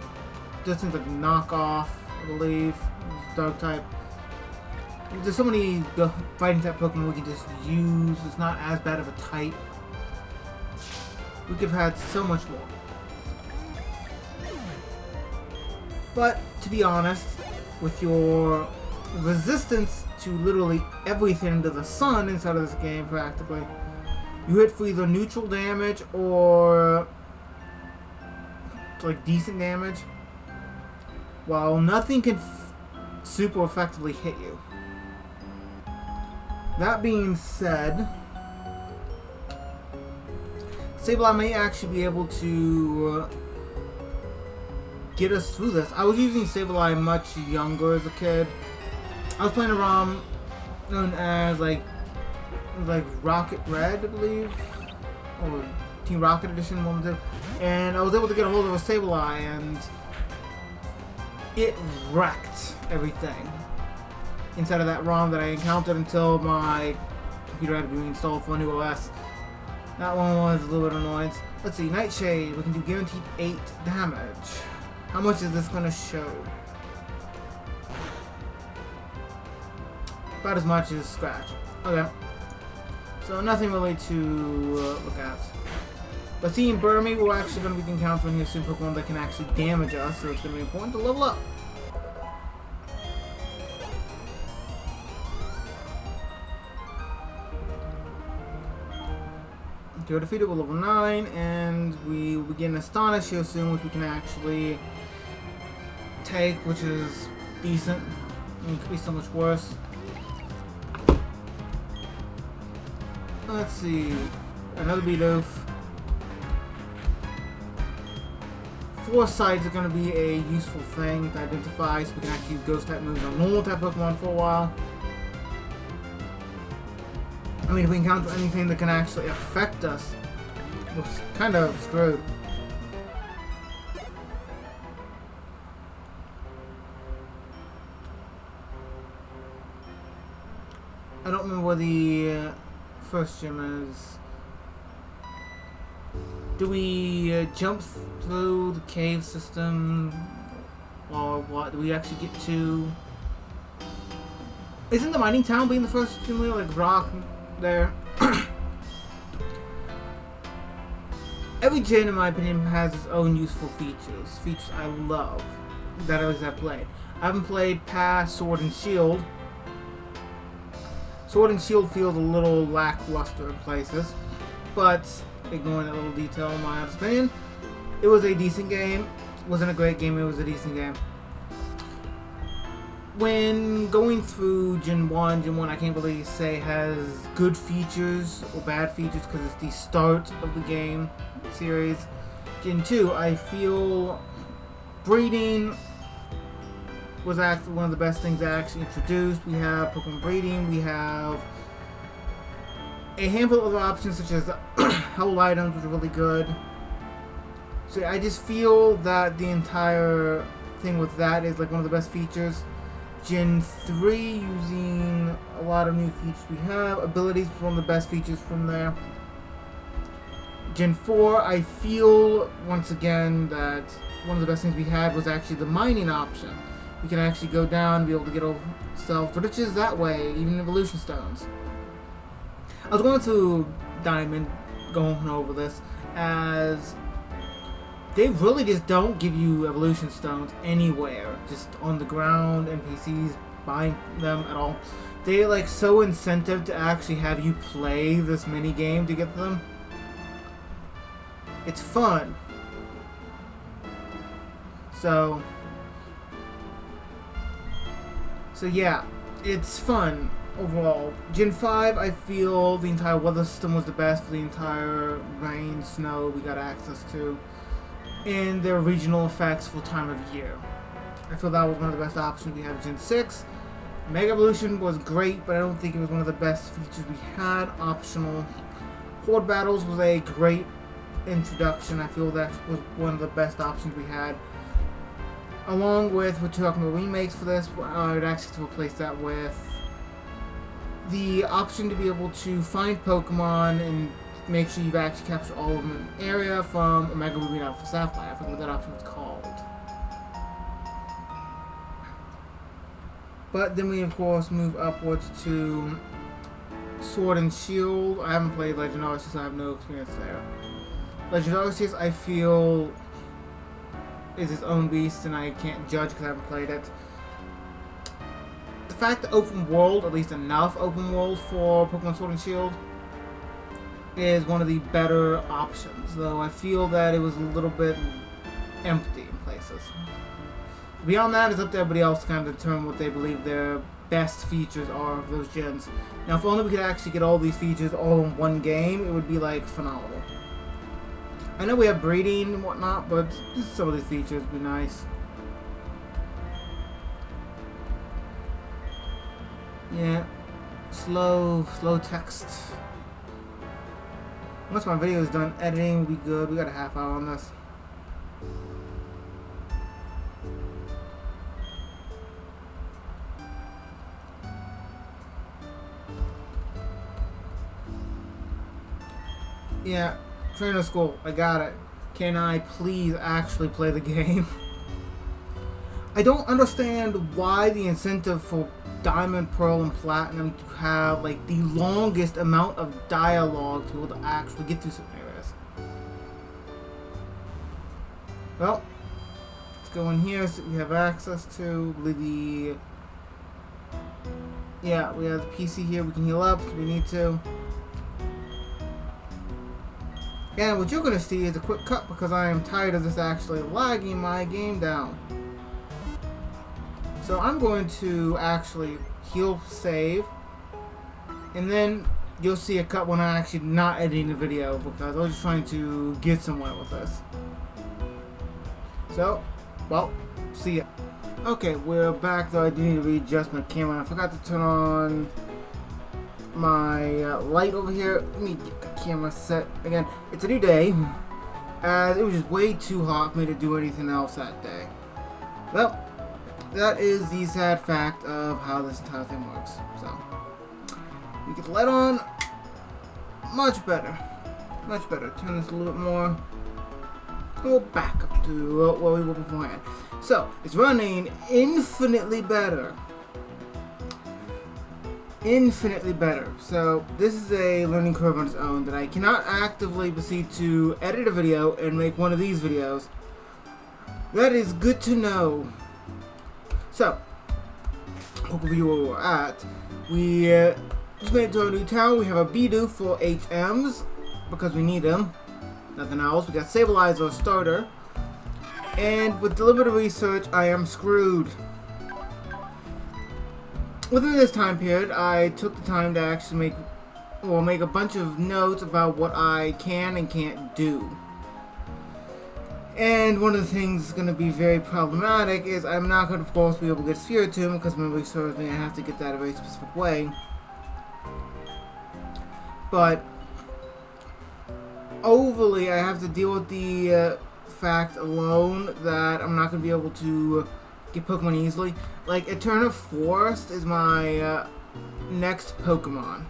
just things like Knockoff, I believe, Dark type. There's so many Fighting type Pokemon we can just use. It's not as bad of a type. We could have had so much more. But, to be honest, with your resistance to literally everything under the sun inside of this game, practically, you hit for either neutral damage or like decent damage, while nothing can super effectively hit you. That being said, Sableye may actually be able to get us through this. I was using Sableye much younger as a kid. I was playing a ROM known as like Rocket Red, I believe, or Team Rocket Edition 1 2, and I was able to get a hold of a Sableye, and it wrecked everything inside of that ROM that I encountered until my computer had to be installed for a new OS. That one was a little bit annoying. Let's see, Nightshade, we can do guaranteed 8 damage. How much is this going to show? About as much as Scratch. Okay. So nothing really to look at. But seeing Burmy, we're actually going to be encountering here soon Pokemon that can actually damage us, so it's going to be important to level up. Go defeated with level 9, and we will begin Astonish here soon, which we can actually take, which is decent. I mean, it could be so much worse. Let's see. Another Bidoof. Foresight is going to be a useful thing to identify, so we can actually use Ghost type moves on normal type Pokemon for a while. I mean, if we encounter anything that can actually affect us, we're kind of screwed. I don't remember where the first gym is. Do we jump through the cave system? Or what? Do we actually get to... Isn't the mining town being the first gym, like rock there? Every gym, in my opinion, has its own useful features. Features I love, that at least I've played. I haven't played past Sword and Shield. Sword and Shield feels a little lackluster in places, but ignoring that little detail, in my honest opinion, it was a decent game. It wasn't a great game, it was a decent game. When going through Gen 1 I can't really say has good features or bad features because it's the start of the game series. Gen 2, I feel breeding was actually one of the best things I actually introduced. We have Pokemon breeding, we have a handful of other options such as Hell items, which are really good. So I just feel that the entire thing with that is like one of the best features. Gen 3 using a lot of new features we have. Abilities was one of the best features from there. Gen 4, I feel once again that one of the best things we had was actually the mining option. We can actually go down and be able to get ourselves riches that way, even evolution stones. I was going to Diamond, going over this, as they really just don't give you evolution stones anywhere, just on the ground, NPCs buying them at all. They're like so incentive to actually have you play this mini game to get them. It's fun. So yeah, it's fun overall. Gen 5, I feel the entire weather system was the best for the entire rain, snow we got access to, and their regional effects for time of year. I feel that was one of the best options we had. Gen 6, Mega Evolution was great, but I don't think it was one of the best features we had. Optional. Horde Battles was a great introduction. I feel that was one of the best options we had. Along with, we're talking about remakes for this, I would actually replace that with the option to be able to find Pokemon and make sure you've actually captured all of them in an area from Omega Ruby and Alpha Sapphire. I forget what that option was called. But then we, of course, move upwards to Sword and Shield. I haven't played Legend Arceus, so I have no experience there. Legend Arceus, I feel, is its own beast, and I can't judge because I haven't played it. The fact that open world, at least enough open world for Pokemon Sword and Shield, is one of the better options, though I feel that it was a little bit empty in places. Beyond that, it's up to everybody else to kind of determine what they believe their best features are of those gens. Now, if only we could actually get all these features all in one game, it would be like phenomenal. I know we have breeding and whatnot, but just some of these features would be nice. Yeah, slow text. Once my video is done editing, we'll be good. We got a half hour on this. Yeah, trainer school, I got it. Can I please actually play the game? I don't understand why the incentive for Diamond, Pearl, and Platinum to have like the longest amount of dialogue to be able to actually get through some areas. Well, let's go in here so we have access to the... Yeah, we have the PC here. We can heal up if we need to. And what you're going to see is a quick cut because I am tired of this actually lagging my game down. So I'm going to actually heal, save, and then you'll see a cut when I'm actually not editing the video because I was just trying to get somewhere with this. So, well, see ya. Okay, we're back though. I do need to readjust my camera. I forgot to turn on my light over here. Let me get the camera set again. It's a new day, as it was just way too hot for me to do anything else that day. Well, that is the sad fact of how this entire thing works. So, we get the light on. Much better. Much better. Turn this a little bit more. We'll back up to where we were beforehand. So, it's running infinitely better. Infinitely better. So, this is a learning curve on its own that I cannot actively proceed to edit a video and make one of these videos. That is good to know. So, hopefully you where we're at. We just made it to a new town. We have a Bidoo for HMs because we need them. Nothing else. We got Stabilizer starter. And with deliberative research, I am screwed. Within this time period, I took the time to actually make a bunch of notes about what I can and can't do. And one of the things that's going to be very problematic is I'm not going to, of course, be able to get Spiritomb because memory serves me. I have to get that a very specific way. But overly, I have to deal with the fact alone that I'm not going to be able to get Pokemon easily. Like, Eternal Forest is my next Pokemon.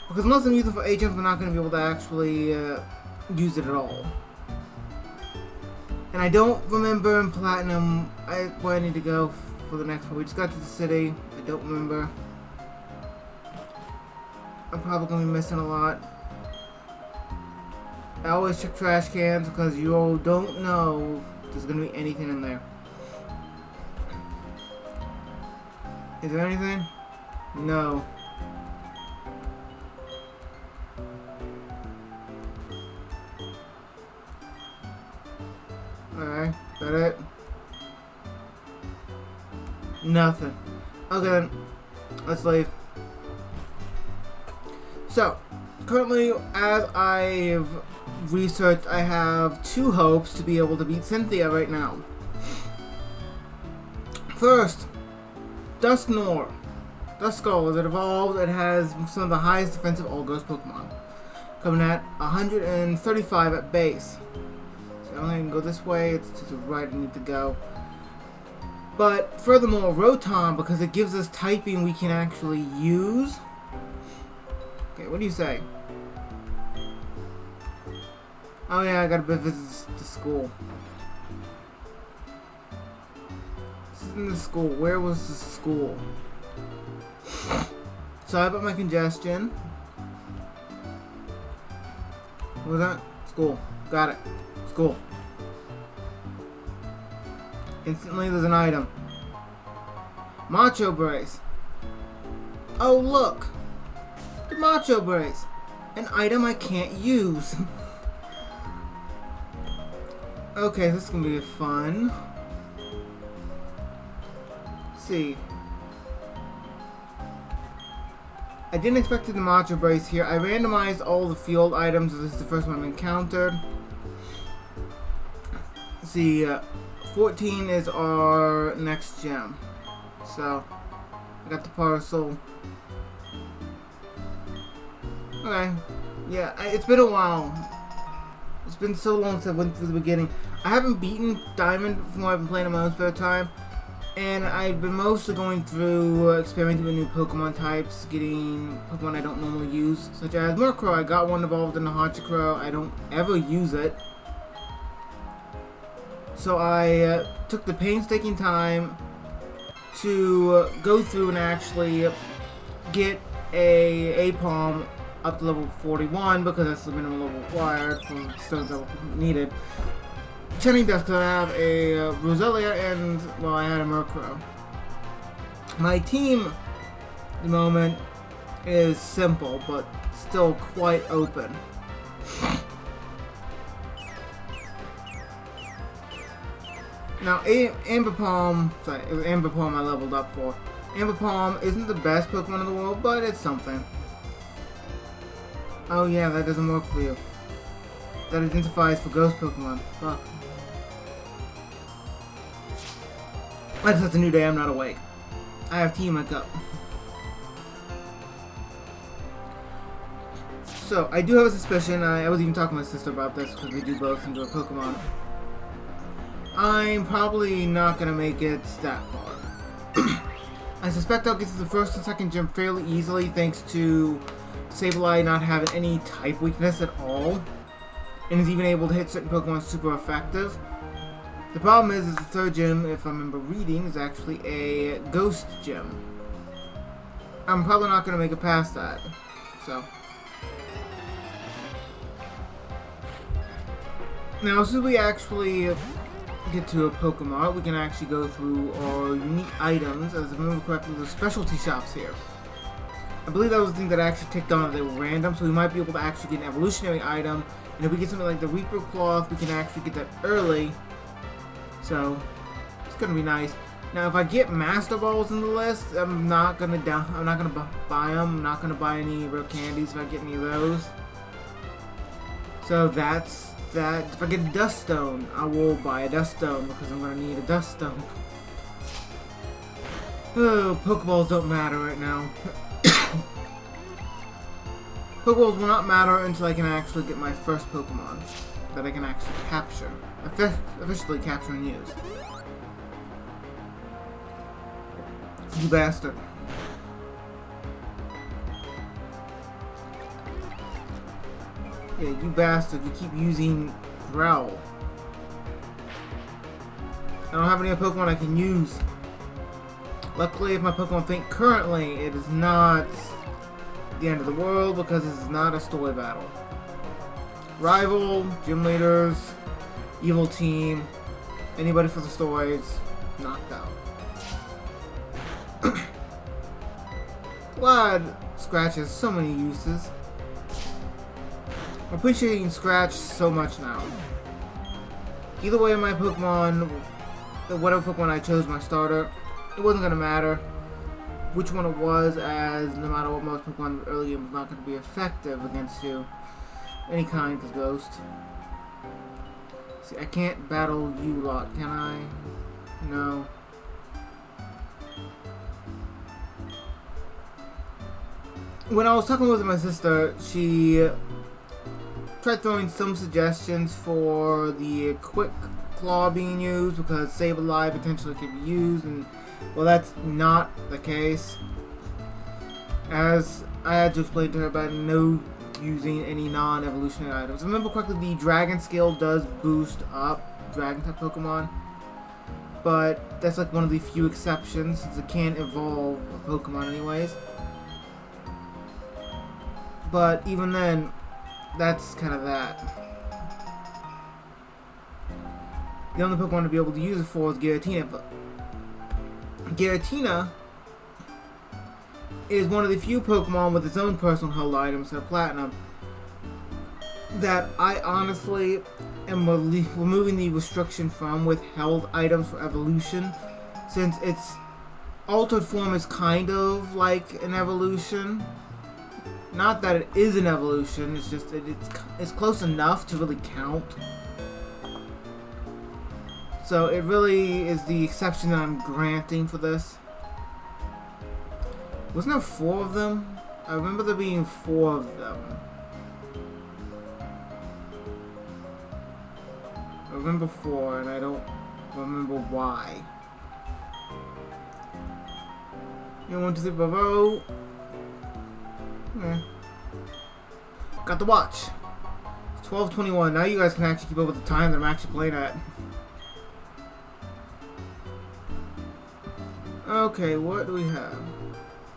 Because unless I'm using it for HMs, I'm not going to be able to actually use it at all. And I don't remember in Platinum where I need to go for the next one. We just got to the city. I don't remember. I'm probably going to be missing a lot. I always check trash cans because you all don't know if there's going to be anything in there. Is there anything? No. Alright, is that it? Nothing. Okay then, let's leave. So, currently, as I've researched, I have 2 hopes to be able to beat Cynthia right now. First, Dusknoir. Duskull, as it evolved, it has some of the highest defensive all-ghost Pokemon. Coming at 135 at base. So I can go this way, it's to the right I need to go. But furthermore, Rotom, because it gives us typing we can actually use. Okay, what do you say? Oh yeah, I gotta visit the school. This isn't the school. Where was the school? Sorry about my congestion. What was that? School. Got it. School. Instantly there's an item. Macho Brace. Oh look! The Macho Brace. An item I can't use. Okay, this is gonna be fun. Let's see. I didn't expect the Macho Brace here. I randomized all the field items. This is the first one I've encountered. Let's see, 14 is our next gem. So, I got the parcel. Okay. Yeah, it's been a while. It's been so long since I went through the beginning. I haven't beaten Diamond from what I've been playing in my own spare time. And I've been mostly going through experimenting with new Pokemon types, getting Pokemon I don't normally use, such as Murkrow. I got one evolved into Honchkrow. I don't ever use it. So I took the painstaking time to go through and actually get a Apom up to level 41 because that's the minimum level required for stones level needed. Channing does because I have a Roselia and, well, I had a Murkrow. My team at the moment is simple, but still quite open. Now, Ambipom, sorry, it was Ambipom I leveled up for. Ambipom isn't the best Pokemon in the world, but it's something. Oh yeah, that doesn't work for you. That identifies for ghost Pokemon. Fuck. I just have a new day, I'm not awake. I have Team Wake Up. So, I do have a suspicion, I was even talking to my sister about this because we do both into a Pokemon. I'm probably not gonna make it that far. I suspect I'll get to the first and second gym fairly easily thanks to Sableye not having any type weakness at all, and is even able to hit certain Pokemon super effective. The problem is the third gym, if I remember reading, is actually a ghost gym. I'm probably not gonna make it past that, so. Now, as soon as we actually get to a Pokemon, we can actually go through our unique items. As I remember correctly, there's specialty shops here. I believe that was the thing that actually ticked on that they were random, so we might be able to actually get an evolutionary item. And if we get something like the Reaper Cloth, we can actually get that early. So, it's gonna be nice. Now, if I get Master Balls in the list, I'm not gonna buy them. I'm not gonna buy any rare candies if I get any of those. So that's that. If I get a Dust Stone, I will buy a Dust Stone because I'm gonna need a Dust Stone. Oh, Pokeballs don't matter right now. Pokeballs will not matter until I can actually get my first Pokemon that I can actually capture. Officially capture and use. You bastard. Yeah, you bastard. You keep using Growl. I don't have any other Pokemon I can use. Luckily, if my Pokemon faint currently, it is not the end of the world because this is not a story battle. Rival, gym leaders, evil team, anybody for the stories, knocked out. Glad Scratch has so many uses. I'm appreciating Scratch so much now. Either way, my Pokemon, whatever Pokemon I chose my starter, it wasn't gonna matter which one it was, as no matter what, most Pokemon early game was not gonna be effective against you. Any kind of ghost. See, I can't battle you lot, can I? No. When I was talking with my sister, she tried throwing some suggestions for the Quick Claw being used because Sableye potentially could be used, and well, that's not the case. As I had to explain to her about no using any non-evolutionary items. If I remember correctly, the Dragon Scale does boost up Dragon-type Pokemon, but that's like one of the few exceptions since it can't evolve a Pokemon anyways. But even then, that's kind of that. The only Pokemon to be able to use it for is Giratina, but Giratina is one of the few Pokemon with its own personal held items at Platinum that I honestly am removing the restriction from with held items for evolution, since its altered form is kind of like an evolution. Not that it is an evolution, it's just that it's close enough to really count. So it really is the exception that I'm granting for this. Wasn't there 4 of them? I remember there being 4 of them. I remember 4 and I don't remember why. 1, 2, 3, bravo. Got the watch. It's 12:21. Now you guys can actually keep up with the time that I'm actually playing at. Okay, what do we have?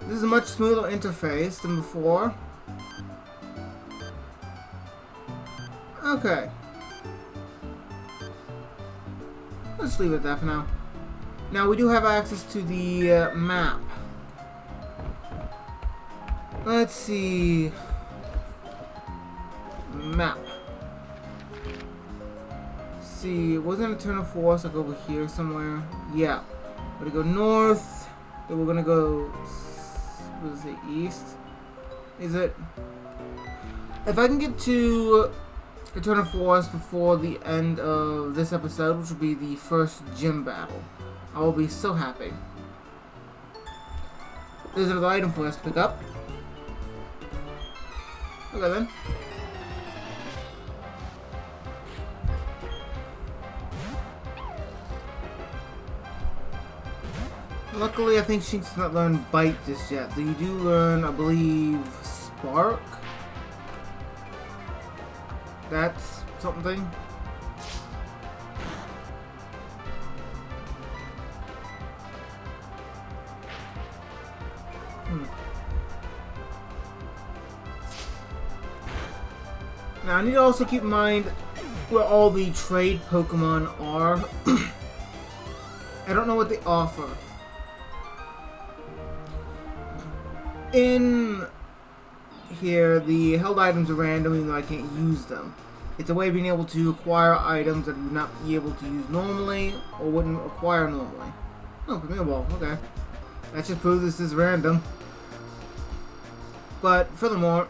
This is a much smoother interface than before. Okay. Let's leave it at that for now. Now we do have access to the map. Let's see. Map. See, wasn't Eternal Force like over here somewhere? Yeah. We're gonna go north. Then we're gonna go. What is it? East. Is it? If I can get to Eternal Force before the end of this episode, which will be the first gym battle, I will be so happy. There's another item for us to pick up. Okay then. Luckily, I think she does not learn Bite just yet. Though you do learn, I believe, Spark. That's something. Now, I need to also keep in mind where all the trade Pokemon are. I don't know what they offer. In here, the held items are random, even though I can't use them. It's a way of being able to acquire items that you would not be able to use normally, or wouldn't acquire normally. Oh, give me a ball. Okay. That should prove this is random. But, furthermore,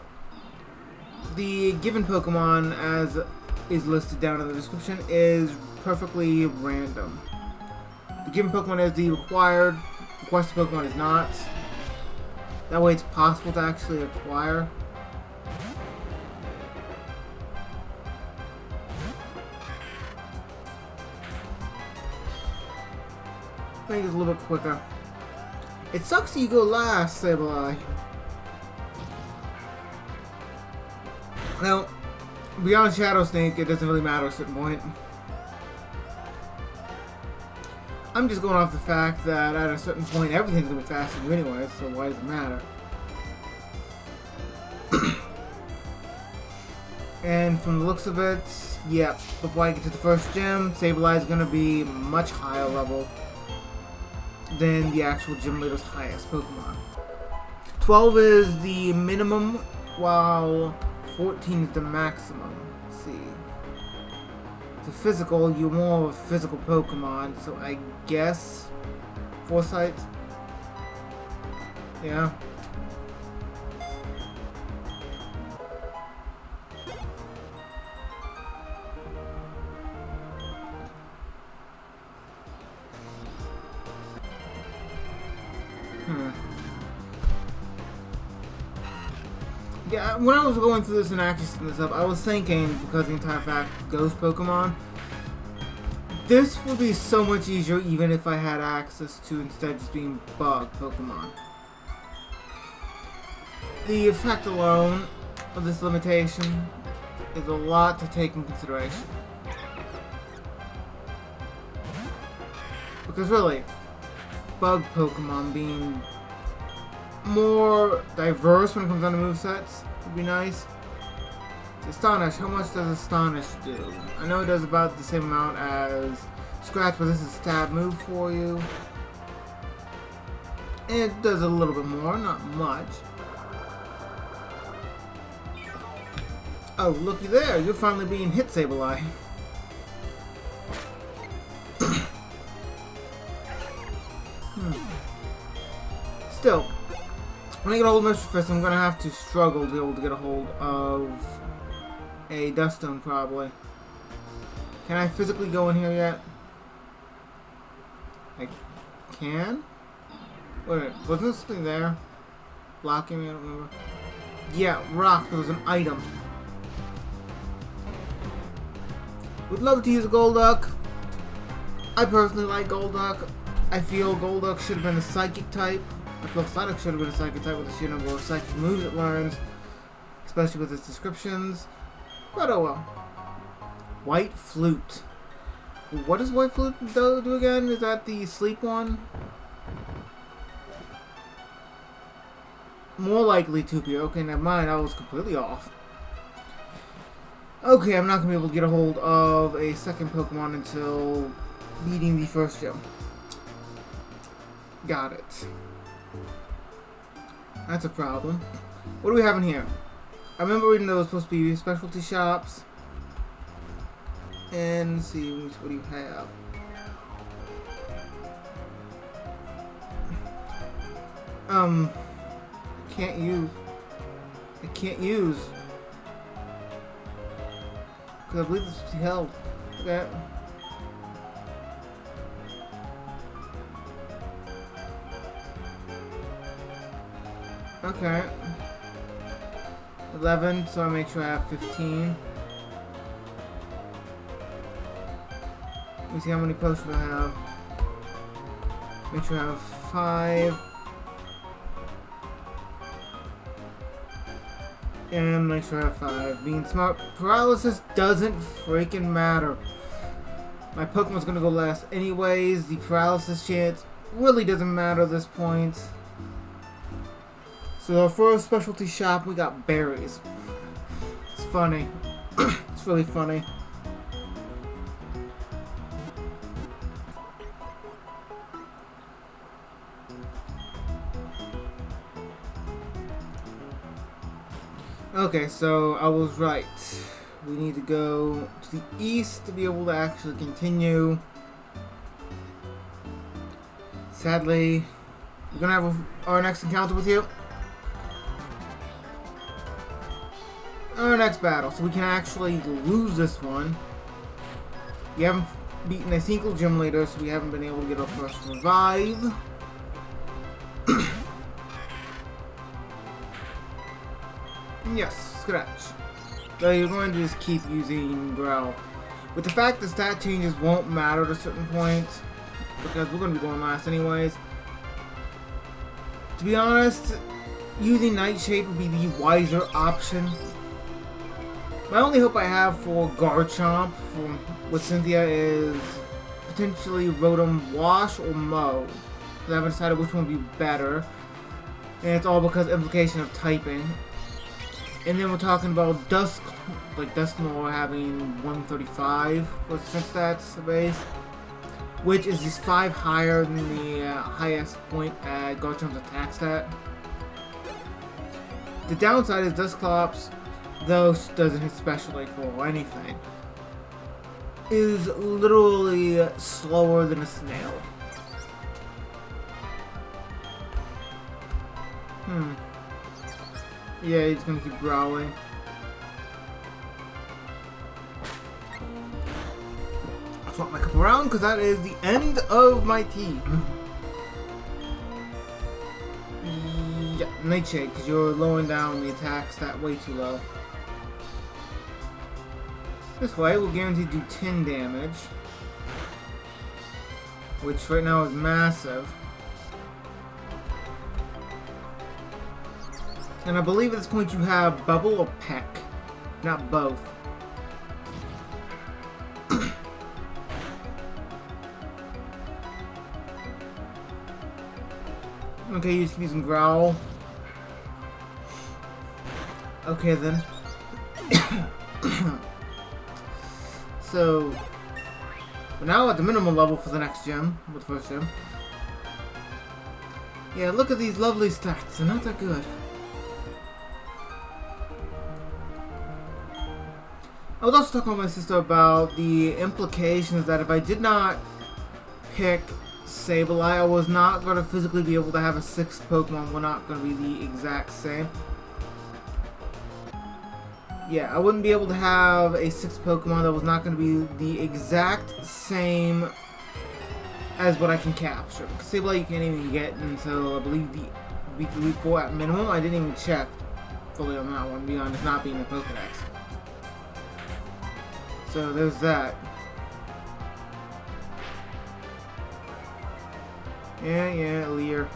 the given Pokemon, as is listed down in the description, is perfectly random. The given Pokemon is the required, requested Pokemon is not. That way it's possible to actually acquire. I think it's a little bit quicker. It sucks that you go last, Sableye. Now, beyond Shadow Snake, it doesn't really matter at a certain point. I'm just going off the fact that at a certain point everything's going to be faster than you anyway, so why does it matter? And from the looks of it, yeah, before I get to the first gym, Sableye is going to be much higher level than the actual gym leader's highest Pokemon. 12 is the minimum, while 14 is the maximum. Let's see. To physical, you're more of a physical Pokemon, so I guess Foresight. Yeah. Yeah, when I was going through this and actually setting this up, I was thinking, because the entire fact Ghost Pokemon, this would be so much easier even if I had access to instead just being Bug Pokemon. The effect alone of this limitation is a lot to take in consideration. Because really, Bug Pokemon being more diverse when it comes down to movesets would be nice. Astonish, how much does Astonish do? I know it does about the same amount as Scratch, but this is a stab move for you. It does a little bit more, not much. Oh, looky there, you're finally being hit, Sableye. Still, when I get a hold of Mr. Fist, I'm going to have to struggle to be able to get a hold of a Duststone, probably. Can I physically go in here yet? I can? Wait a minute, wasn't there something there? Blocking me, I don't remember. Yeah, rock, there was an item. Would love to use a Golduck. I personally like Golduck. I feel Golduck should have been a Psychic type. I feel Psyduck should have been a Psychic type with the sheer number of Psychic moves it learns, especially with its descriptions. But oh well. White Flute. What does White Flute do again? Is that the sleep one? More likely Tupier. Okay, never mind. I was completely off. Okay, I'm not going to be able to get a hold of a second Pokemon until beating the first gym. Got it. That's a problem. What do we have in here? I remember reading there was supposed to be specialty shops. And let's see, what do you have? Can't use. I can't use. Because I believe this is held. Okay. Okay. 11, so I make sure I have 15. Let me see how many potions I have. Make sure I have 5. And make sure I have 5. Being smart. Paralysis doesn't freaking matter. My Pokemon's gonna go last anyways. The paralysis chance really doesn't matter at this point. So for a specialty shop, we got berries. It's funny. It's really funny. Okay, so I was right. We need to go to the east to be able to actually continue. Sadly, we're gonna have our next encounter with you. Our next battle, so we can actually lose this one. We haven't beaten a single gym leader, so we haven't been able to get our first revive. Yes, scratch. So you're going to just keep using Growl. With the fact that stat changes won't matter at a certain point, because we're going to be going last anyways. To be honest, using Nightshade would be the wiser option. My only hope I have for Garchomp with Cynthia is potentially Rotom Wash or Mow. I haven't decided which one would be better. And it's all because of implication of typing. And then we're talking about Dusknoir having 135 for strength stats base, which is just 5 higher than the highest point at Garchomp's attack stat. The downside is Dusclops, though doesn't hit special for anything, is literally slower than a snail. Yeah, he's gonna keep growling. I'll swap my cup around because that is the end of my team. Yeah, Nightshade, because you're lowering down the attack stat way too low. This way, we'll guarantee do 10 damage, which right now is massive. And I believe at this point you have Bubble or Peck, not both. Okay, you just using Growl. Okay then. So, we're now at the minimum level for the next gym, with the first gym. Yeah, look at these lovely stats, they're not that good. I was also talking with my sister about the implications that if I did not pick Sableye, I was not going to physically be able to have a 6th Pokemon. We're not going to be the exact same. Yeah, I wouldn't be able to have a 6th Pokemon that was not going to be the exact same as what I can capture. Because Sableye you can't even get until, I believe, the week 4 at minimum. I didn't even check fully on that one, beyond just not being a Pokedex. So there's that. Yeah, Lear.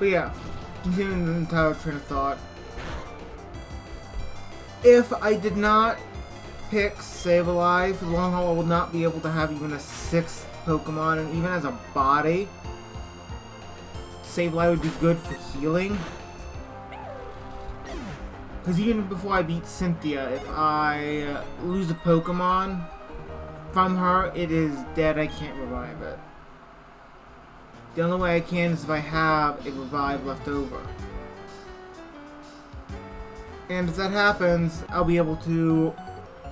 But yeah, continuing the entire train of thought. If I did not pick Sableye for the long haul, I would not be able to have even a 6th Pokemon, and even as a body, Sableye would be good for healing. Because even before I beat Cynthia, if I lose a Pokemon from her, it is dead. I can't revive it. The only way I can is if I have a revive left over. And if that happens, I'll be able to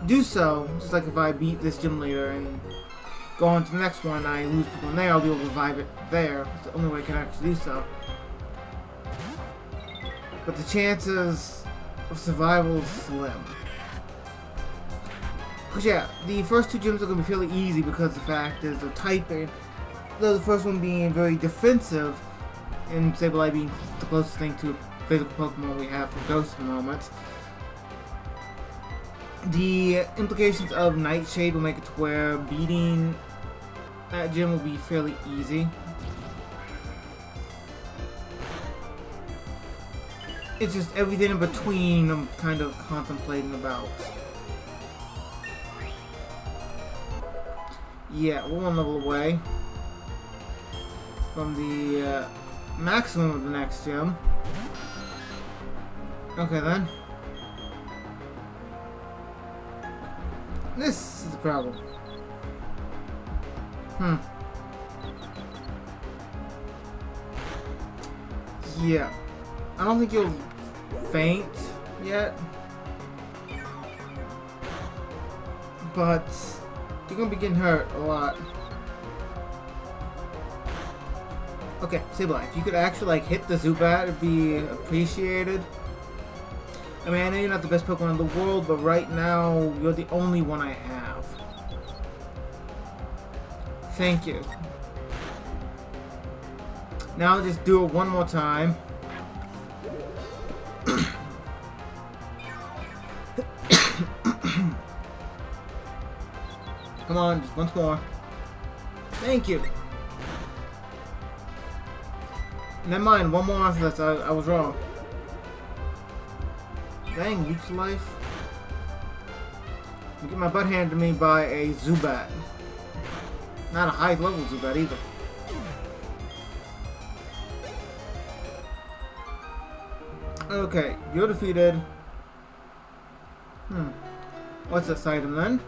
do so, just like if I beat this gym leader and go on to the next one, I lose people there, I'll be able to revive it there. It's the only way I can actually do so. But the chances of survival is slim. Because yeah, the first two gyms are going to be fairly easy because the fact is they're typing. Though the first one being very defensive, and Sableye being the closest thing to a physical Pokemon we have for Ghost at the moment. The implications of Nightshade will make it to where beating that gym will be fairly easy. It's just everything in between I'm kind of contemplating about. Yeah, we're one level away from the maximum of the next gym. Okay then. This is the problem. Yeah. I don't think you'll faint yet. But you're gonna be getting hurt a lot. Okay, Sableye, if you could actually like hit the Zubat, it'd be appreciated. I mean, I know you're not the best Pokemon in the world, but right now, you're the only one I have. Thank you. Now just do it one more time. Come on, just once more. Thank you. Never mind, one more after this. I was wrong. Dang, leech life. I get my butt handed to me by a Zubat. Not a high level Zubat either. Okay, you're defeated. What's this item then?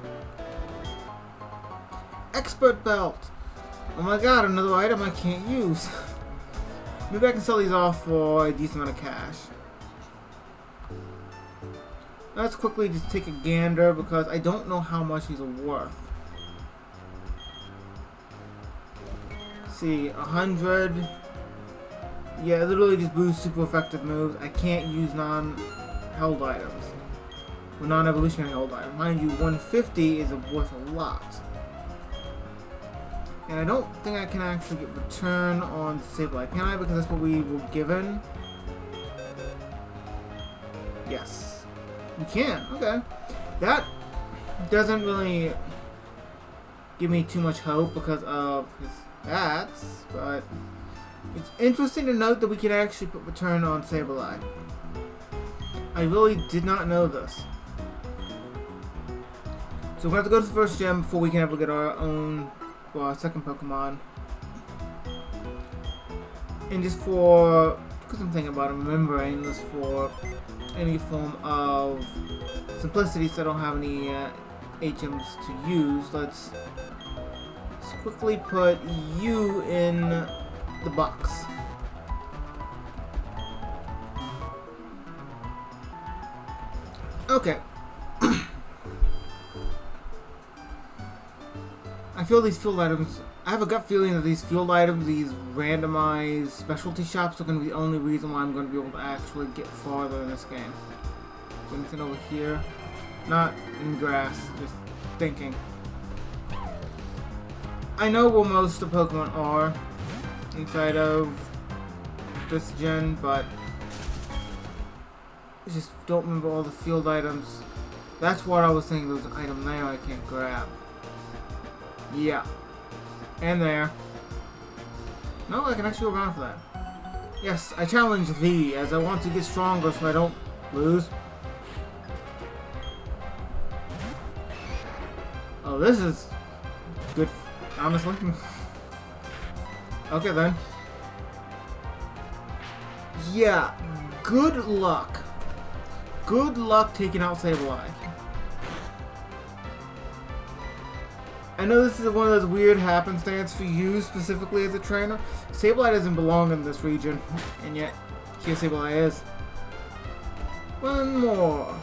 Expert belt. Oh my god, another item I can't use. Maybe I can sell these off for a decent amount of cash. Let's quickly just take a gander because I don't know how much these are worth. Let's see, 100. Yeah, literally just boosts super effective moves. I can't use non-held items. Well, non-evolutionary held items. Mind you, 150 is worth a lot. And I don't think I can actually get return on Sableye, can I? Because that's what we were given. Yes. You can. Okay. That doesn't really give me too much hope because of his stats, but it's interesting to note that we can actually put return on Sableye. I really did not know this. So we're going to have to go to the first gym before we can ever get our own second Pokemon. And just for, because I'm thinking about remembering this for any form of simplicity, so I don't have any HMs to use, let's quickly put you in the box. Okay. I feel these field items, I have a gut feeling that these field items, these randomized specialty shops are going to be the only reason why I'm going to be able to actually get farther in this game. Anything over here? Not in grass, just thinking. I know where most of the Pokemon are inside of this gen, but I just don't remember all the field items. That's what I was thinking, there's an item there I can't grab. Yeah. And there. No, I can actually go around for that. Yes, I challenge thee as I want to get stronger so I don't lose. Oh, this is good, honestly. Okay then. Yeah, good luck. Good luck taking out Sableye. I know this is one of those weird happenstance for you specifically as a trainer. Sableye doesn't belong in this region, and yet here Sableye is. One more.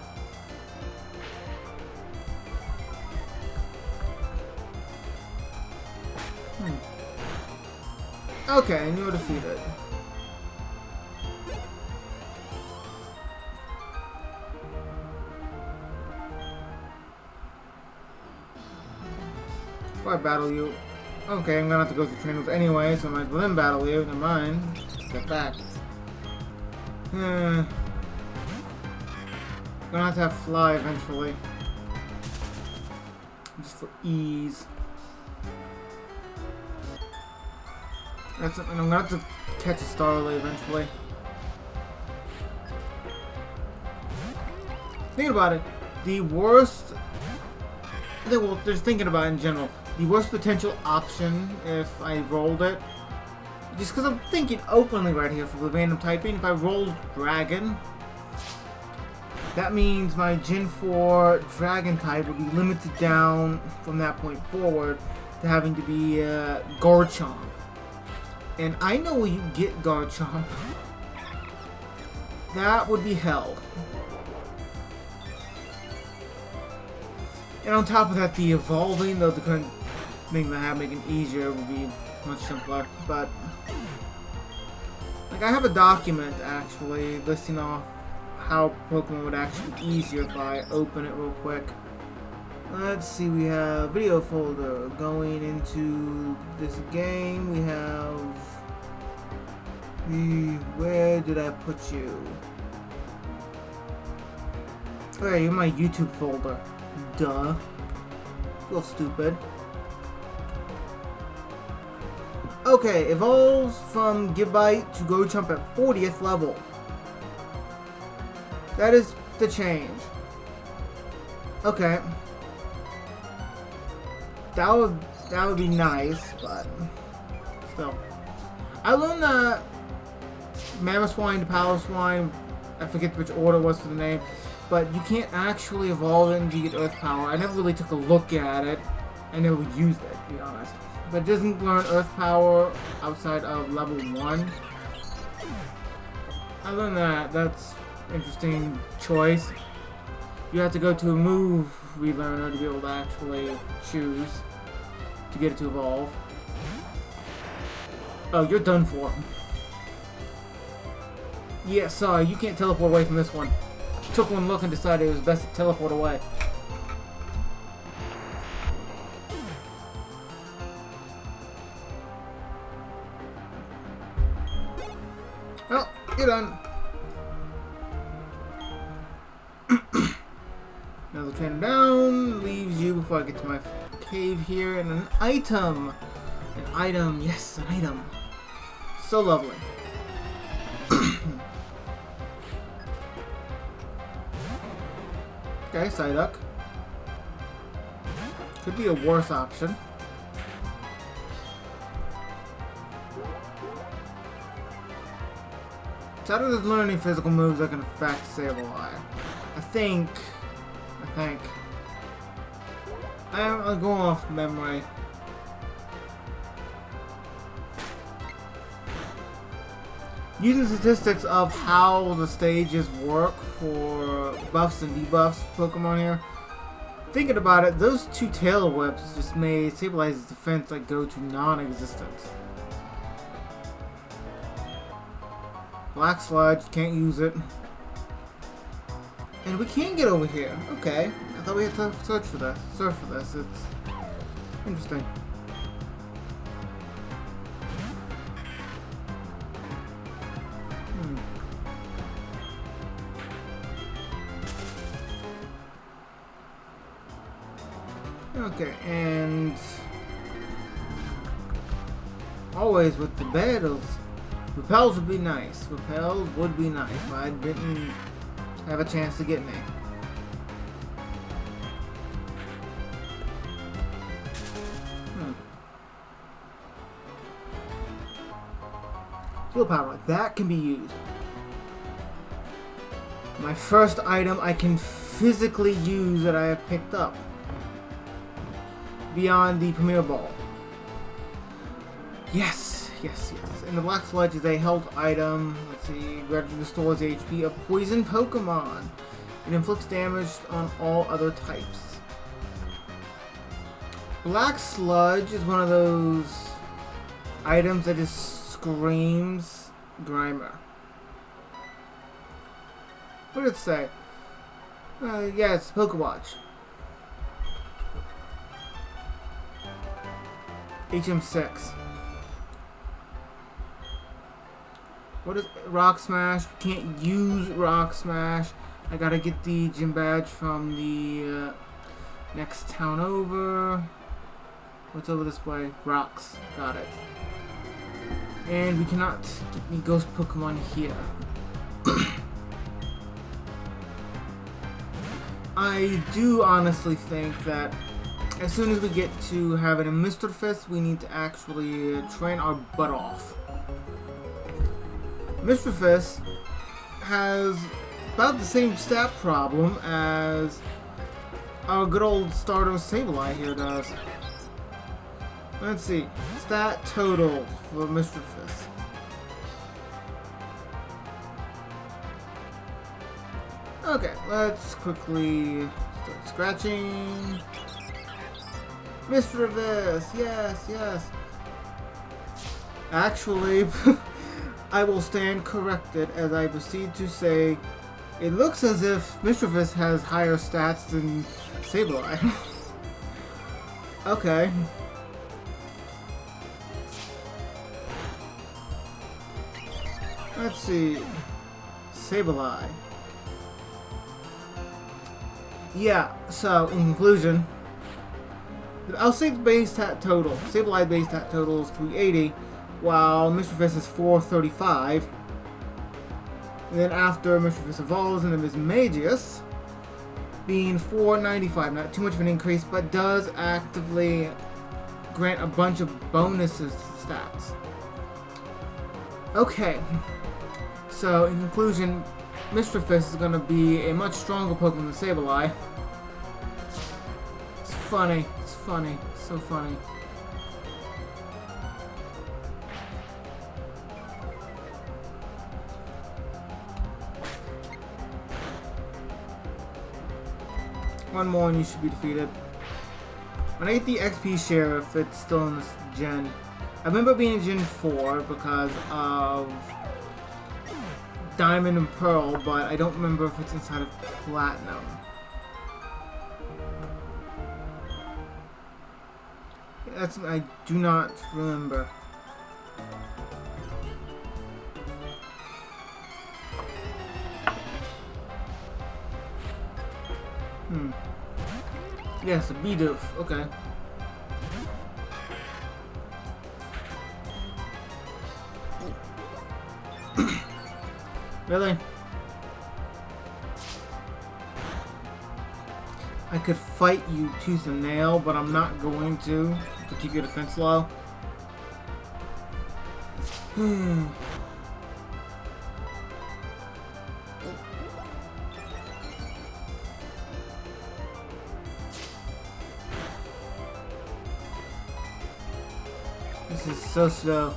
Okay, and you're defeated. If I battle you... Okay, I'm gonna have to go through trainers anyway, so I might as well then battle you. Never mind. Step back. Gonna have to fly eventually. Just for ease. That's something I'm gonna have to catch a Starly eventually. Think about it. The worst... Well, just thinking about it in general. The worst potential option if I rolled it. Just because I'm thinking openly right here for the random typing. If I rolled Dragon, that means my Gen 4 Dragon type would be limited down from that point forward to having to be Garchomp. And I know where you get Garchomp. That would be hell. And on top of that, the evolving, though the current thing that I have making easier would be much simpler. But like I have a document actually listing off how Pokemon would actually be easier if I open it real quick. Let's see, we have video folder going into this game. We have where did I put you? Oh yeah, you're in my YouTube folder. Duh. A little stupid. Okay, evolves from Gibbite to Garchomp at 40th level. That is the change. Okay. That would be nice, but still. I learned that Mamoswine to Paloswine, I forget which order was for the name, but you can't actually evolve it until you get Earth Power. I never really took a look at it. I never used it, to be honest. But it doesn't learn Earth Power outside of level 1. I learned that. That's an interesting choice. You have to go to a move relearner to be able to actually choose to get it to evolve. Oh, you're done for. Yeah, sorry, you can't teleport away from this one. Took one look and decided it was best to teleport away. Well, you're done. Another trainer down, leaves you before I get to my cave here, and an item. An item, yes, an item. So lovely. Okay, Psyduck. Could be a worse option. Psyduck is learning physical moves that can affect Sableye. I think. I'll go off memory. Using statistics of how the stages work for buffs and debuffs Pokemon here, thinking about it, those two tail whips just made Sableye's defense like go to non-existent. Black Sludge, can't use it. And we can get over here. Okay. I thought we had to search for this. It's interesting. Okay, and always with the battles, repels would be nice. Repels would be nice, but I didn't have a chance to get any. Fuel power, that can be used. My first item I can physically use that I have picked up. Beyond the Premier Ball. Yes, yes, yes. And the Black Sludge is a health item. Let's see. Gradually restores HP of poison Pokemon. It inflicts damage on all other types. Black Sludge is one of those items that just screams Grimer. What did it say? Yeah, it's Pokewatch. HM6. What is Rock Smash? We can't use Rock Smash. I gotta get the gym badge from the next town over. What's over this way? Rocks. Got it. And we cannot get any ghost Pokemon here. I do honestly think that as soon as we get to having a Mr. Fist, we need to actually train our butt off. Mr. Fist has about the same stat problem as our good old starter Sableye here does. Let's see. Stat total for Mr. Fist. Okay, let's quickly start scratching. Mr. Fist, yes, yes. Actually, I will stand corrected as I proceed to say it looks as if Mr. Fist has higher stats than Sableye. Okay. Let's see. Sableye. Yeah, so in conclusion, I'll say the base stat total. Sableye base stat total is 380, while Mr. Fist is 435. And then after Mr. Fist evolves into Mismagius, being 495. Not too much of an increase, but does actively grant a bunch of bonuses to stats. Okay, so in conclusion, Mr. Fist is going to be a much stronger Pokemon than Sableye. It's funny. It's funny. It's so funny. One more and you should be defeated. When I get the XP share, if it's still in this gen, I remember being in Gen 4 because of Diamond and Pearl, but I don't remember if it's inside of Platinum. That's I do not remember. Yes, a Bidoof. Okay. Really? I could fight you tooth and nail, but I'm not going to keep your defense low. This is so slow.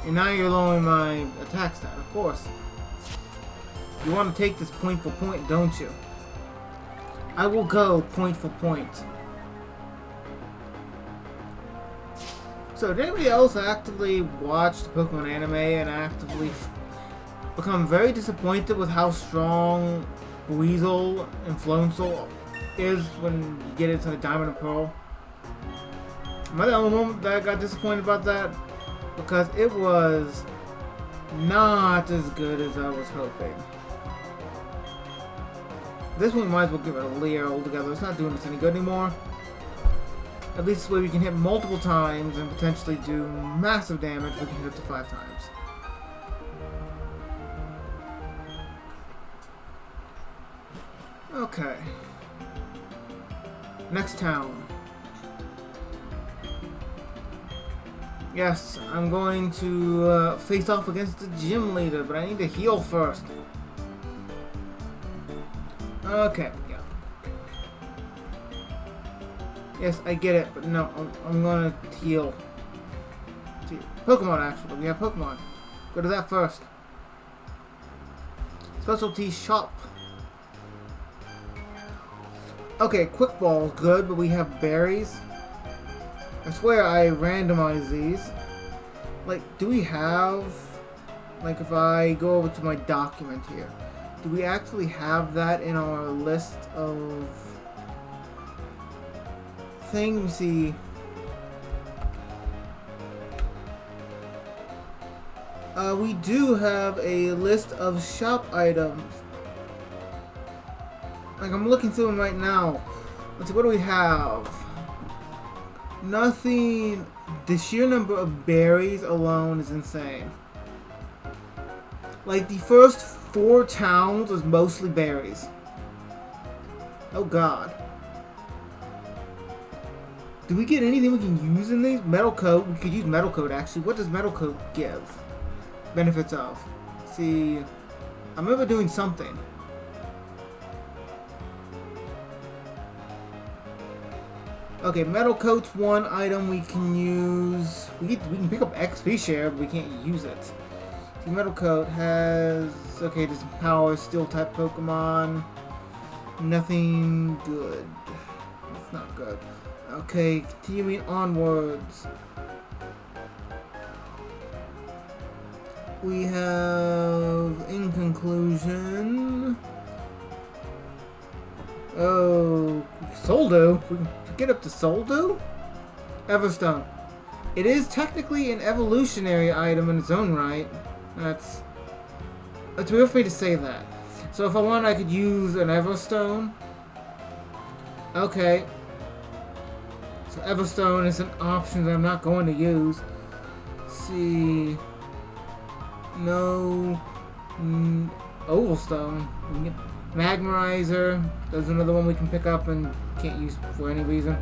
And now you're lowering my attack stat, of course. You want to take this point for point, don't you? I will go point for point. So, did anybody else actively watch the Pokemon anime and actively become very disappointed with how strong Weasel and Flounzel is when you get into the Diamond and Pearl? Am I the only one that got disappointed about that? Because it was not as good as I was hoping. This one we might as well give it a Leer altogether. It's not doing us any good anymore. At least this way we can hit multiple times and potentially do massive damage. We can hit up to 5 times. Okay. Next town. Yes, I'm going to face off against the gym leader, but I need to heal first. Okay, yeah. Yes, I get it, but no, I'm gonna heal. Pokemon, actually. We have Pokemon. Go to that first. Specialty shop. Okay, Quick Ball is good, but we have berries. I swear I randomized these. Like, do we have... Like, if I go over to my document here, do we actually have that in our list of things? Let me see. We do have a list of shop items. Like, I'm looking through them right now. Let's see, what do we have? Nothing. The sheer number of berries alone is insane. Like, the first 4 towns is mostly berries. Oh god. Do we get anything we can use in these? Metal Coat. We could use Metal Coat, actually. What does Metal Coat give? Benefits of. See, I remember doing something. Okay, Metal Coat's one item we can use. We can pick up XP share, but we can't use it. See, Metal Coat has... Okay, there's some power, Steel type Pokemon. Nothing good. It's not good. Okay, continuing onwards. We have, in conclusion... Oh, Soldo? We can get up to Soldo? Everstone. It is technically an evolutionary item in its own right. That's weird for me to say that. So if I want, I could use an Everstone. Okay. So Everstone is an option that I'm not going to use. Let's see... No... Ovalstone. We can get Magmarizer. There's another one we can pick up and can't use for any reason.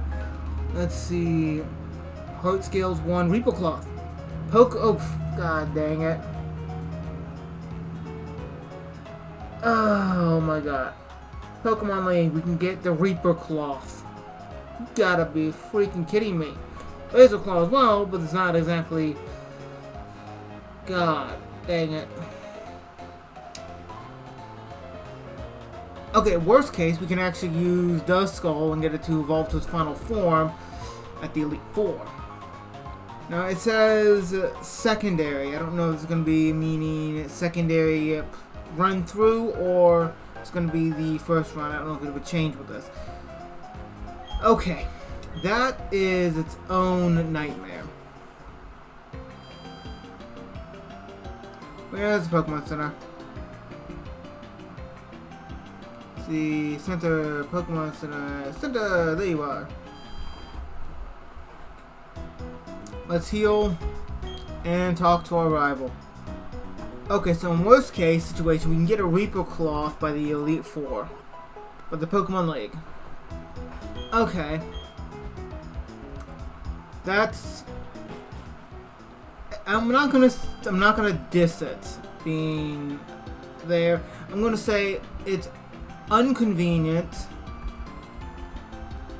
Let's see... Heart Scales 1. Reaper Cloth. Oh, god dang it. Oh my god. Pokemon League, we can get the Reaper Cloth. You gotta be freaking kidding me. Laser Claw as well, but it's not exactly... God dang it. Okay, worst case, we can actually use Duskull and get it to evolve to its final form at the Elite Four. Now, it says secondary. I don't know if it's going to be meaning secondary run through or it's going to be the first run. I don't know if it would change with this. Okay, that is its own nightmare. Where's the Pokemon Center? Let's see, Center, Pokemon Center, Center, there you are. Let's heal and talk to our rival. Okay, so in worst case situation, we can get a Reaper Cloth by the Elite Four, but the Pokemon League. Okay, that's. I'm not gonna diss it being there. I'm gonna say it's inconvenient,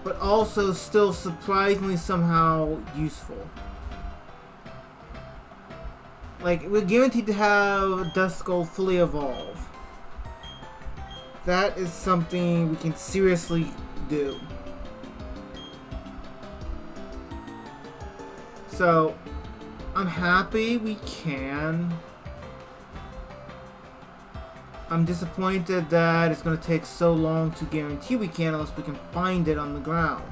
but also still surprisingly somehow useful. Like, we're guaranteed to have Duskull fully evolve. That is something we can seriously do. So, I'm happy we can. I'm disappointed that it's going to take so long to guarantee we can unless we can find it on the ground.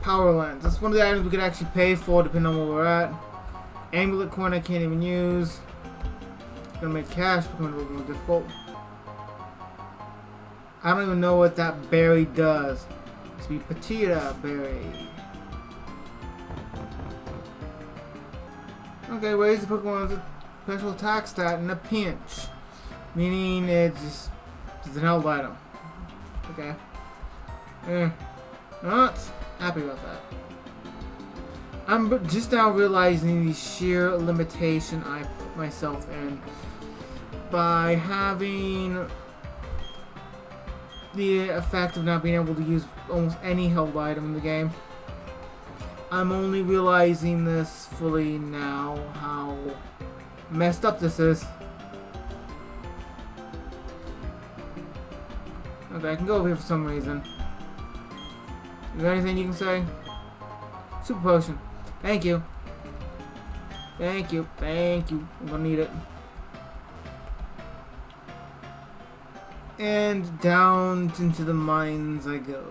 Power Lens. That's one of the items we could actually pay for depending on where we're at. Amulet Coin I can't even use. It's going to make cash become a little more difficult. I don't even know what that berry does. It's be Petita Berry. Okay, raise the Pokemon's special attack stat in a pinch. Meaning it's an held item. Okay. Not happy about that. I'm just now realizing the sheer limitation I put myself in by having the effect of not being able to use almost any held item in the game. I'm only realizing this fully now, how messed up this is. Okay, I can go over here for some reason. Is there anything you can say? Super potion. Thank you. Thank you. Thank you. I'm gonna need it. And down into the mines I go.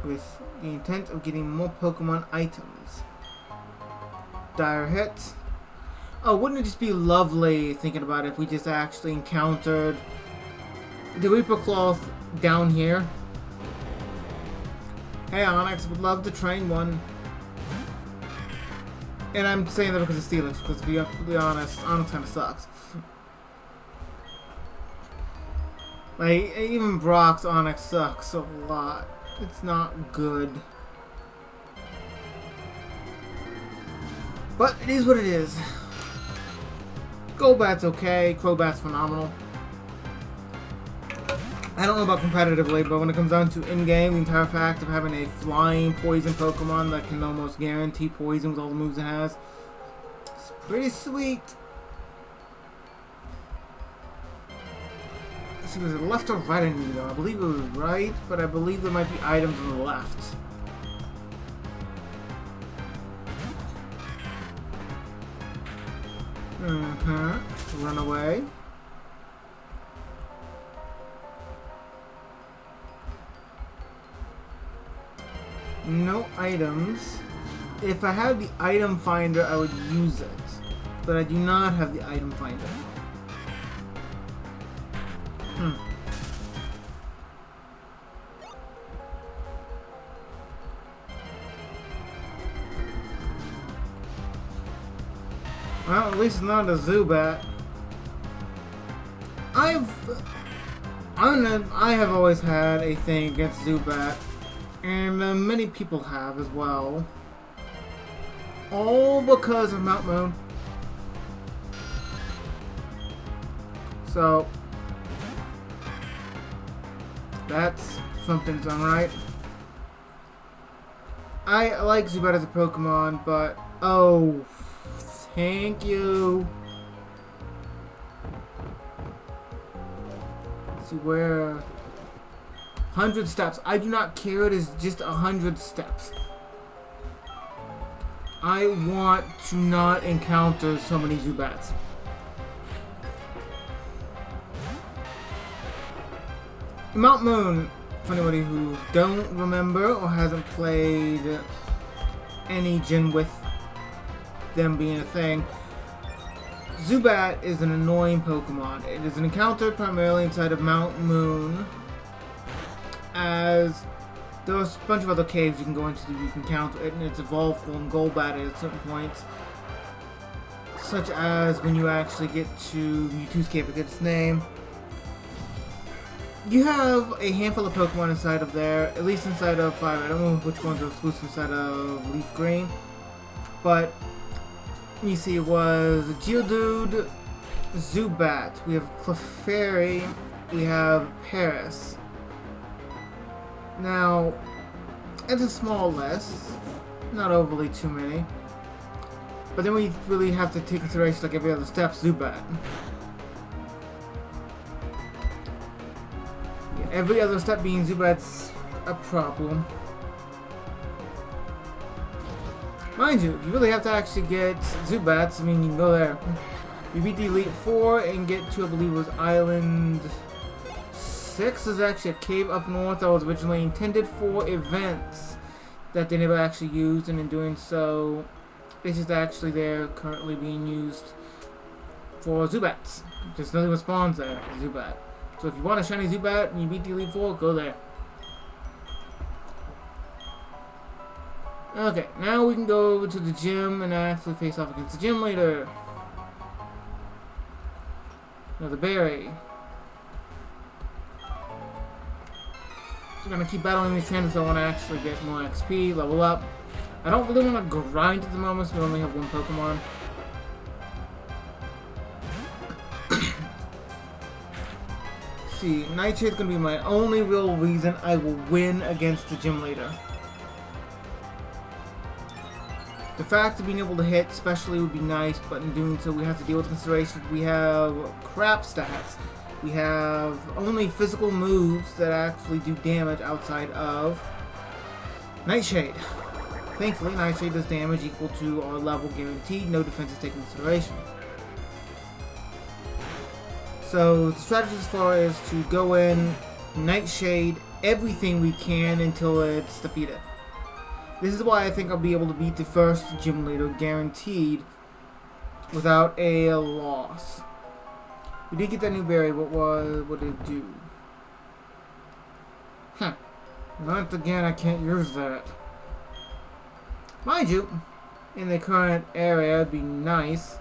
With the intent of getting more Pokemon items. Dire hit. Oh, wouldn't it just be lovely, thinking about it, if we just actually encountered the Reaper Cloth down here? Hey Onyx, would love to train one. And I'm saying that because of Steelix, because to be completely honest, Onyx kind of sucks. Like, even Brock's Onyx sucks a lot. It's not good. But it is what it is. Golbat's okay, Crobat's phenomenal. I don't know about competitively, but when it comes down to in-game, the entire fact of having a flying poison Pokemon that can almost guarantee poison with all the moves it has, it's pretty sweet. Let's see, was it left or right I need to go? I believe it was right, but I believe there might be items on the left. Run away. No items. If I had the item finder, I would use it. But I do not have the item finder. Well, at least it's not a Zubat. I have always had a thing against Zubat. And many people have as well. All because of Mount Moon. So, that's something's alright. I like Zubat as a Pokemon, but oh, thank you. Let's see where. 100 steps. I do not care. It is just 100 steps. I want to not encounter so many Zubats. Mount Moon, for anybody who don't remember or hasn't played any gym with them being a thing, Zubat is an annoying Pokemon. It is an encounter primarily inside of Mount Moon, as there's a bunch of other caves you can go into that you can counter it, and it's evolved from Golbat at certain points, such as when you actually get to Mewtwo's cave, I forget its name. You have a handful of Pokemon inside of there, at least inside of 5. I don't know which ones are exclusive inside of Leaf Green, but you see it was Geodude, Zubat, we have Clefairy, we have Paris. Now, it's a small list, not overly too many, but then we really have to take consideration like every other step, Zubat. Yeah, every other step being Zubat's a problem. Mind you, you really have to actually get Zubats. I mean, you can go there. You beat the Elite Four and get to, I believe it was Island 6. There's actually a cave up north that was originally intended for events that they never actually used, and in doing so, it's just actually there currently being used for Zubats. Just nothing spawns there, Zubat. So if you want a shiny Zubat and you beat the Elite Four, go there. Okay, now we can go over to the gym and actually face off against the gym leader. Another berry. So we're gonna keep battling these trainers so I want to actually get more XP, level up. I don't really want to grind at the moment, so we only have one Pokemon. see. Nightshade's gonna be my only real reason I will win against the gym leader. The fact of being able to hit especially would be nice, but in doing so we have to deal with considerations. We have crap stats. We have only physical moves that actually do damage outside of Nightshade. Thankfully, Nightshade does damage equal to our level guaranteed. No defense is taken into consideration. So the strategy as far is to go in, Nightshade everything we can until it's defeated. This is why I think I'll be able to beat the first gym leader guaranteed without a loss. We did get that new berry, but what did it do? Huh. Once again, I can't use that. Mind you, in the current area, it'd be nice.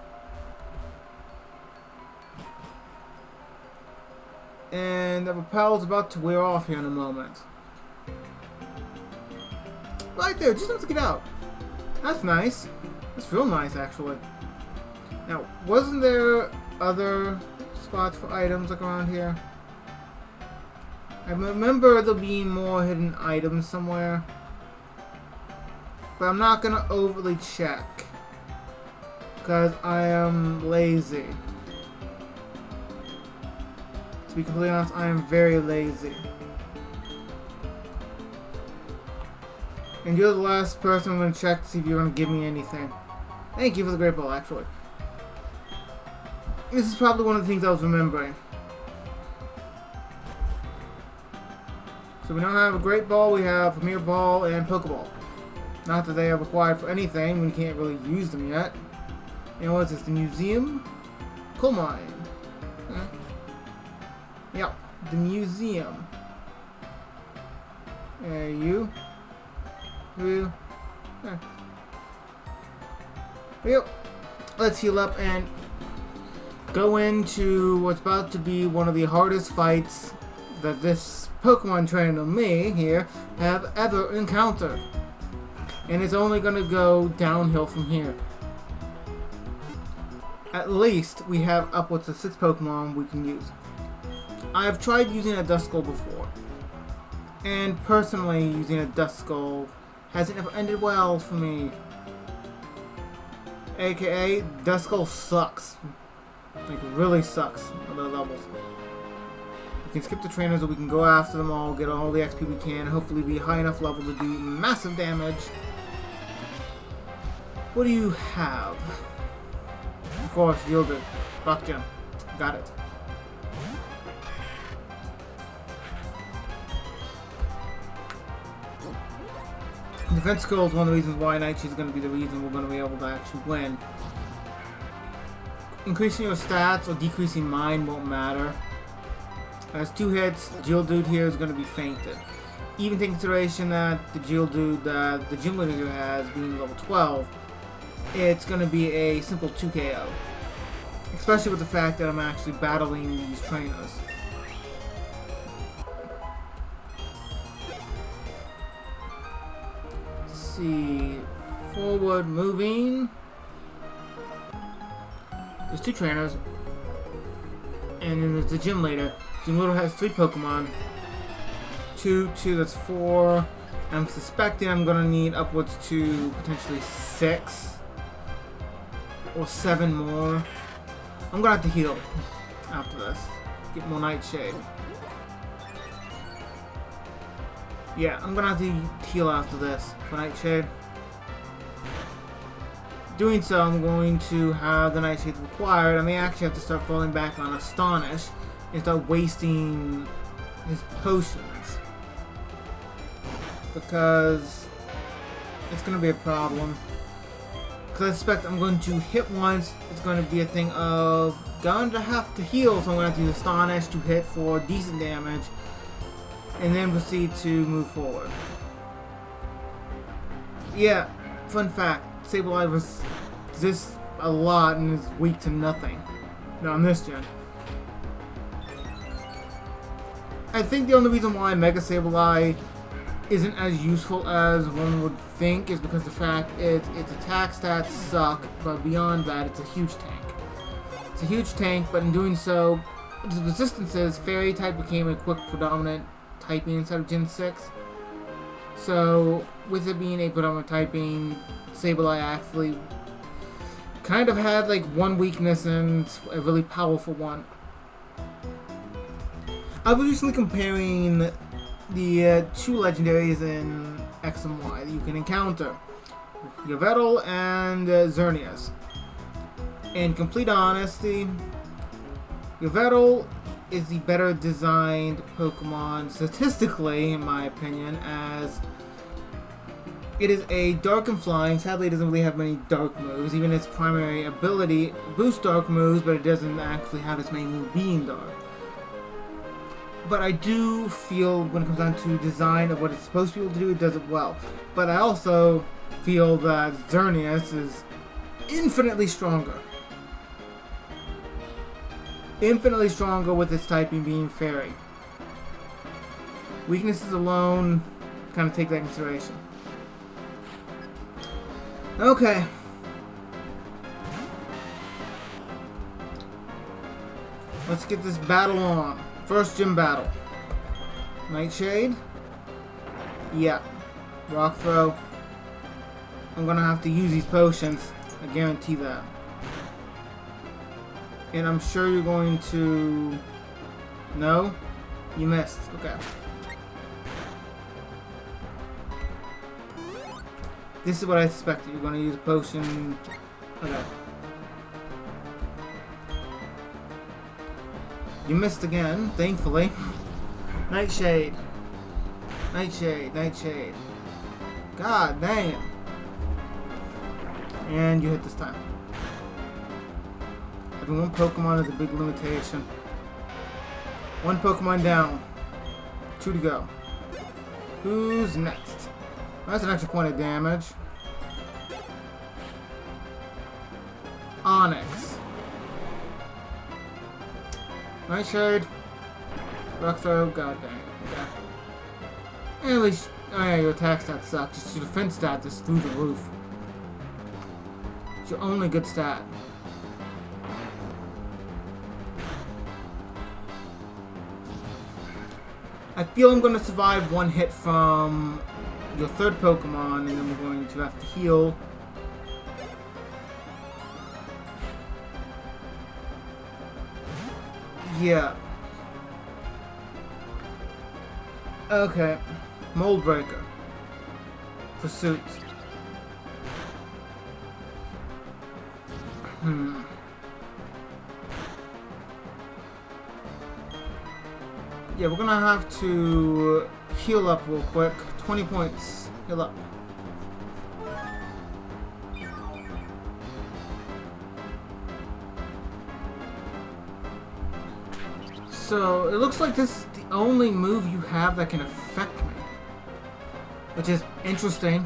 And the repel's about to wear off here in a moment. Right there, just have to get out. That's nice. That's real nice, actually. Now, wasn't there other spots for items like around here? I remember there being more hidden items somewhere. But I'm not gonna overly check. Because I am lazy. To be completely honest, I am very lazy. And you're the last person I'm going to check to see if you're going to give me anything. Thank you for the great ball, actually. This is probably one of the things I was remembering. So we now have a great ball, we have premier ball, and pokeball. Not that they are required for anything, we can't really use them yet. And what is this, the museum? Coal mine. Huh? Yep, the museum. You. You. Yep. Let's heal up and go into what's about to be one of the hardest fights that this Pokemon trainer, me, here, have ever encountered. And it's only going to go downhill from here. At least we have upwards of 6 Pokemon we can use. I've tried using a Duskull before. And personally, using a Duskull hasn't ever ended well for me. AKA, Duskull sucks. Like, really sucks on the levels. We can skip the trainers or we can go after them all, get all the XP we can, hopefully be high enough level to do massive damage. What do you have? Of course, yielded. Rock Gem. Got it. Defense skill is one of the reasons why Nightshade is going to be the reason we're going to be able to actually win. Increasing your stats or decreasing mine won't matter. As 2 hits, the Geodude here is going to be fainted. Even taking consideration that the Geodude that the gym leader has being level 12, it's going to be a simple 2 KO. Especially with the fact that I'm actually battling these trainers. Let's see. Forward moving. There's 2 trainers. And then there's the gym leader. Gym leader has 3 Pokemon. 2, that's 4. I'm suspecting I'm going to need upwards to potentially 6. Or 7 more. I'm gonna have to heal after this. Get more Nightshade. Yeah, I'm gonna have to heal after this for Nightshade. Doing so, I'm going to have the Nightshade required. I may actually have to start falling back on Astonish and start wasting his potions. Because it's gonna be a problem. I suspect I'm going to hit once, it's going to be a thing of going to have to heal, so I'm going to have to use Astonish to hit for decent damage, and then proceed to move forward. Yeah, fun fact, Sableye exists a lot and is weak to nothing. Not on this gen. I think the only reason why Mega Sableye isn't as useful as one would think is because the fact its attack stats suck, but beyond that, it's a huge tank. It's a huge tank, but in doing so, the resistance is Fairy type became a quick predominant typing instead of Gen 6. So, with it being a predominant typing, Sableye actually kind of had like one weakness and a really powerful one. I was recently comparing the two legendaries in X and Y that you can encounter, Yveltal and Xerneas. In complete honesty, Yveltal is the better designed Pokemon statistically, in my opinion, as it is a dark and flying. Sadly, it doesn't really have many dark moves. Even its primary ability boosts dark moves, but it doesn't actually have its main move being dark. But I do feel when it comes down to design of what it's supposed to be able to do, it does it well. But I also feel that Xerneas is infinitely stronger. Infinitely stronger with its typing being Fairy. Weaknesses alone kind of take that into consideration. Okay. Let's get this battle on. First gym battle. Nightshade? Yeah. Rock throw. I'm gonna have to use these potions. I guarantee that. And I'm sure you're going to... No? You missed. Okay. This is what I suspected. You're going to use a potion. Okay. You missed again, thankfully. Nightshade. Nightshade. Nightshade. God damn. And you hit this time. Having one Pokemon is a big limitation. One Pokemon down. 2 to go. Who's next? That's an extra point of damage. Onyx. Nightshade. Rock throw. God dang. Okay. At least, oh yeah, your attack stat sucks. Just your defense stat is through the roof. It's your only good stat. I feel I'm going to survive one hit from your third Pokemon, and then we're going to have to heal. Yeah. Okay. Mold Breaker. Pursuit. Yeah, we're gonna have to heal up real quick. 20 points. Heal up. So, it looks like this is the only move you have that can affect me. Which is interesting.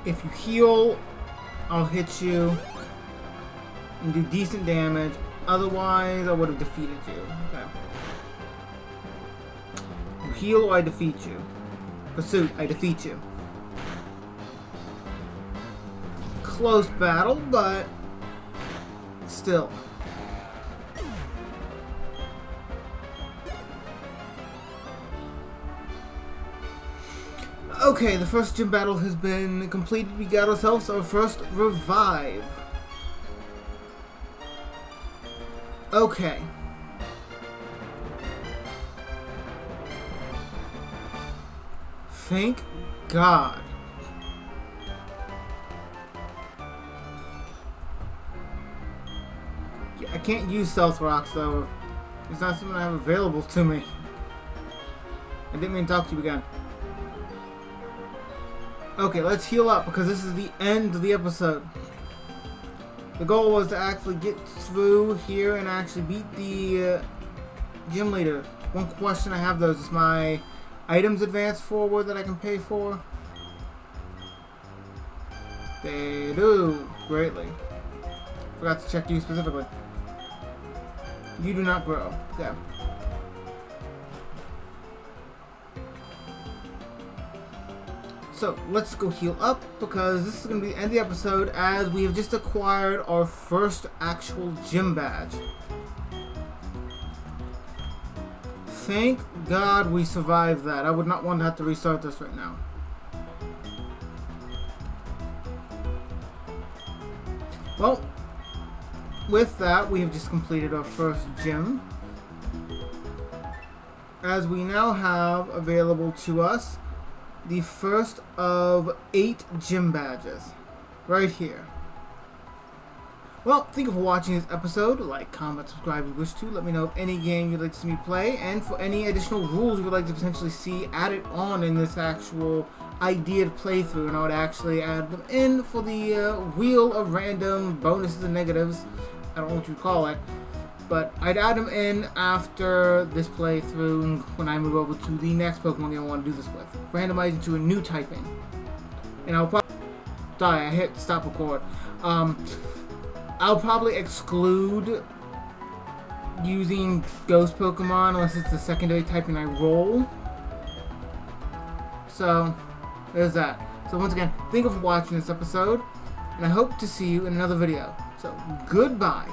If you heal, I'll hit you and do decent damage. Otherwise, I would have defeated you. Okay. You heal or I defeat you. Pursuit, I defeat you. Close battle, but still. Okay, the first gym battle has been completed. We got ourselves our first revive. Okay. Thank God. I can't use Stealth Rocks though. It's not something I have available to me. I didn't mean to talk to you again. Okay, let's heal up because this is the end of the episode. The goal was to actually get through here and actually beat the gym leader. One question I have though is my items advance forward that I can pay for? They do greatly. Forgot to check you specifically. You do not grow. Okay. So let's go heal up, because this is going to be the end of the episode, as we have just acquired our first actual gym badge. Thank God we survived that. I would not want to have to restart this right now. Well, with that, we have just completed our first gym, as we now have available to us the first of 8 gym badges right here. Well, thank you for watching this episode. Like, comment, subscribe if you wish to. Let me know of any game you'd like to see me play, and for any additional rules you would like to potentially see added on in this actual ideaed playthrough, and I would actually add them in for the wheel of random bonuses and negatives. I don't know what you call it, but I'd add them in after this playthrough when I move over to the next Pokemon game I want to do this with. Randomize into a new typing. And I'll probably... Sorry, I hit stop record. I'll probably exclude using Ghost Pokemon unless it's the secondary typing I roll. So, there's that. So once again, thank you for watching this episode, and I hope to see you in another video. So, goodbye.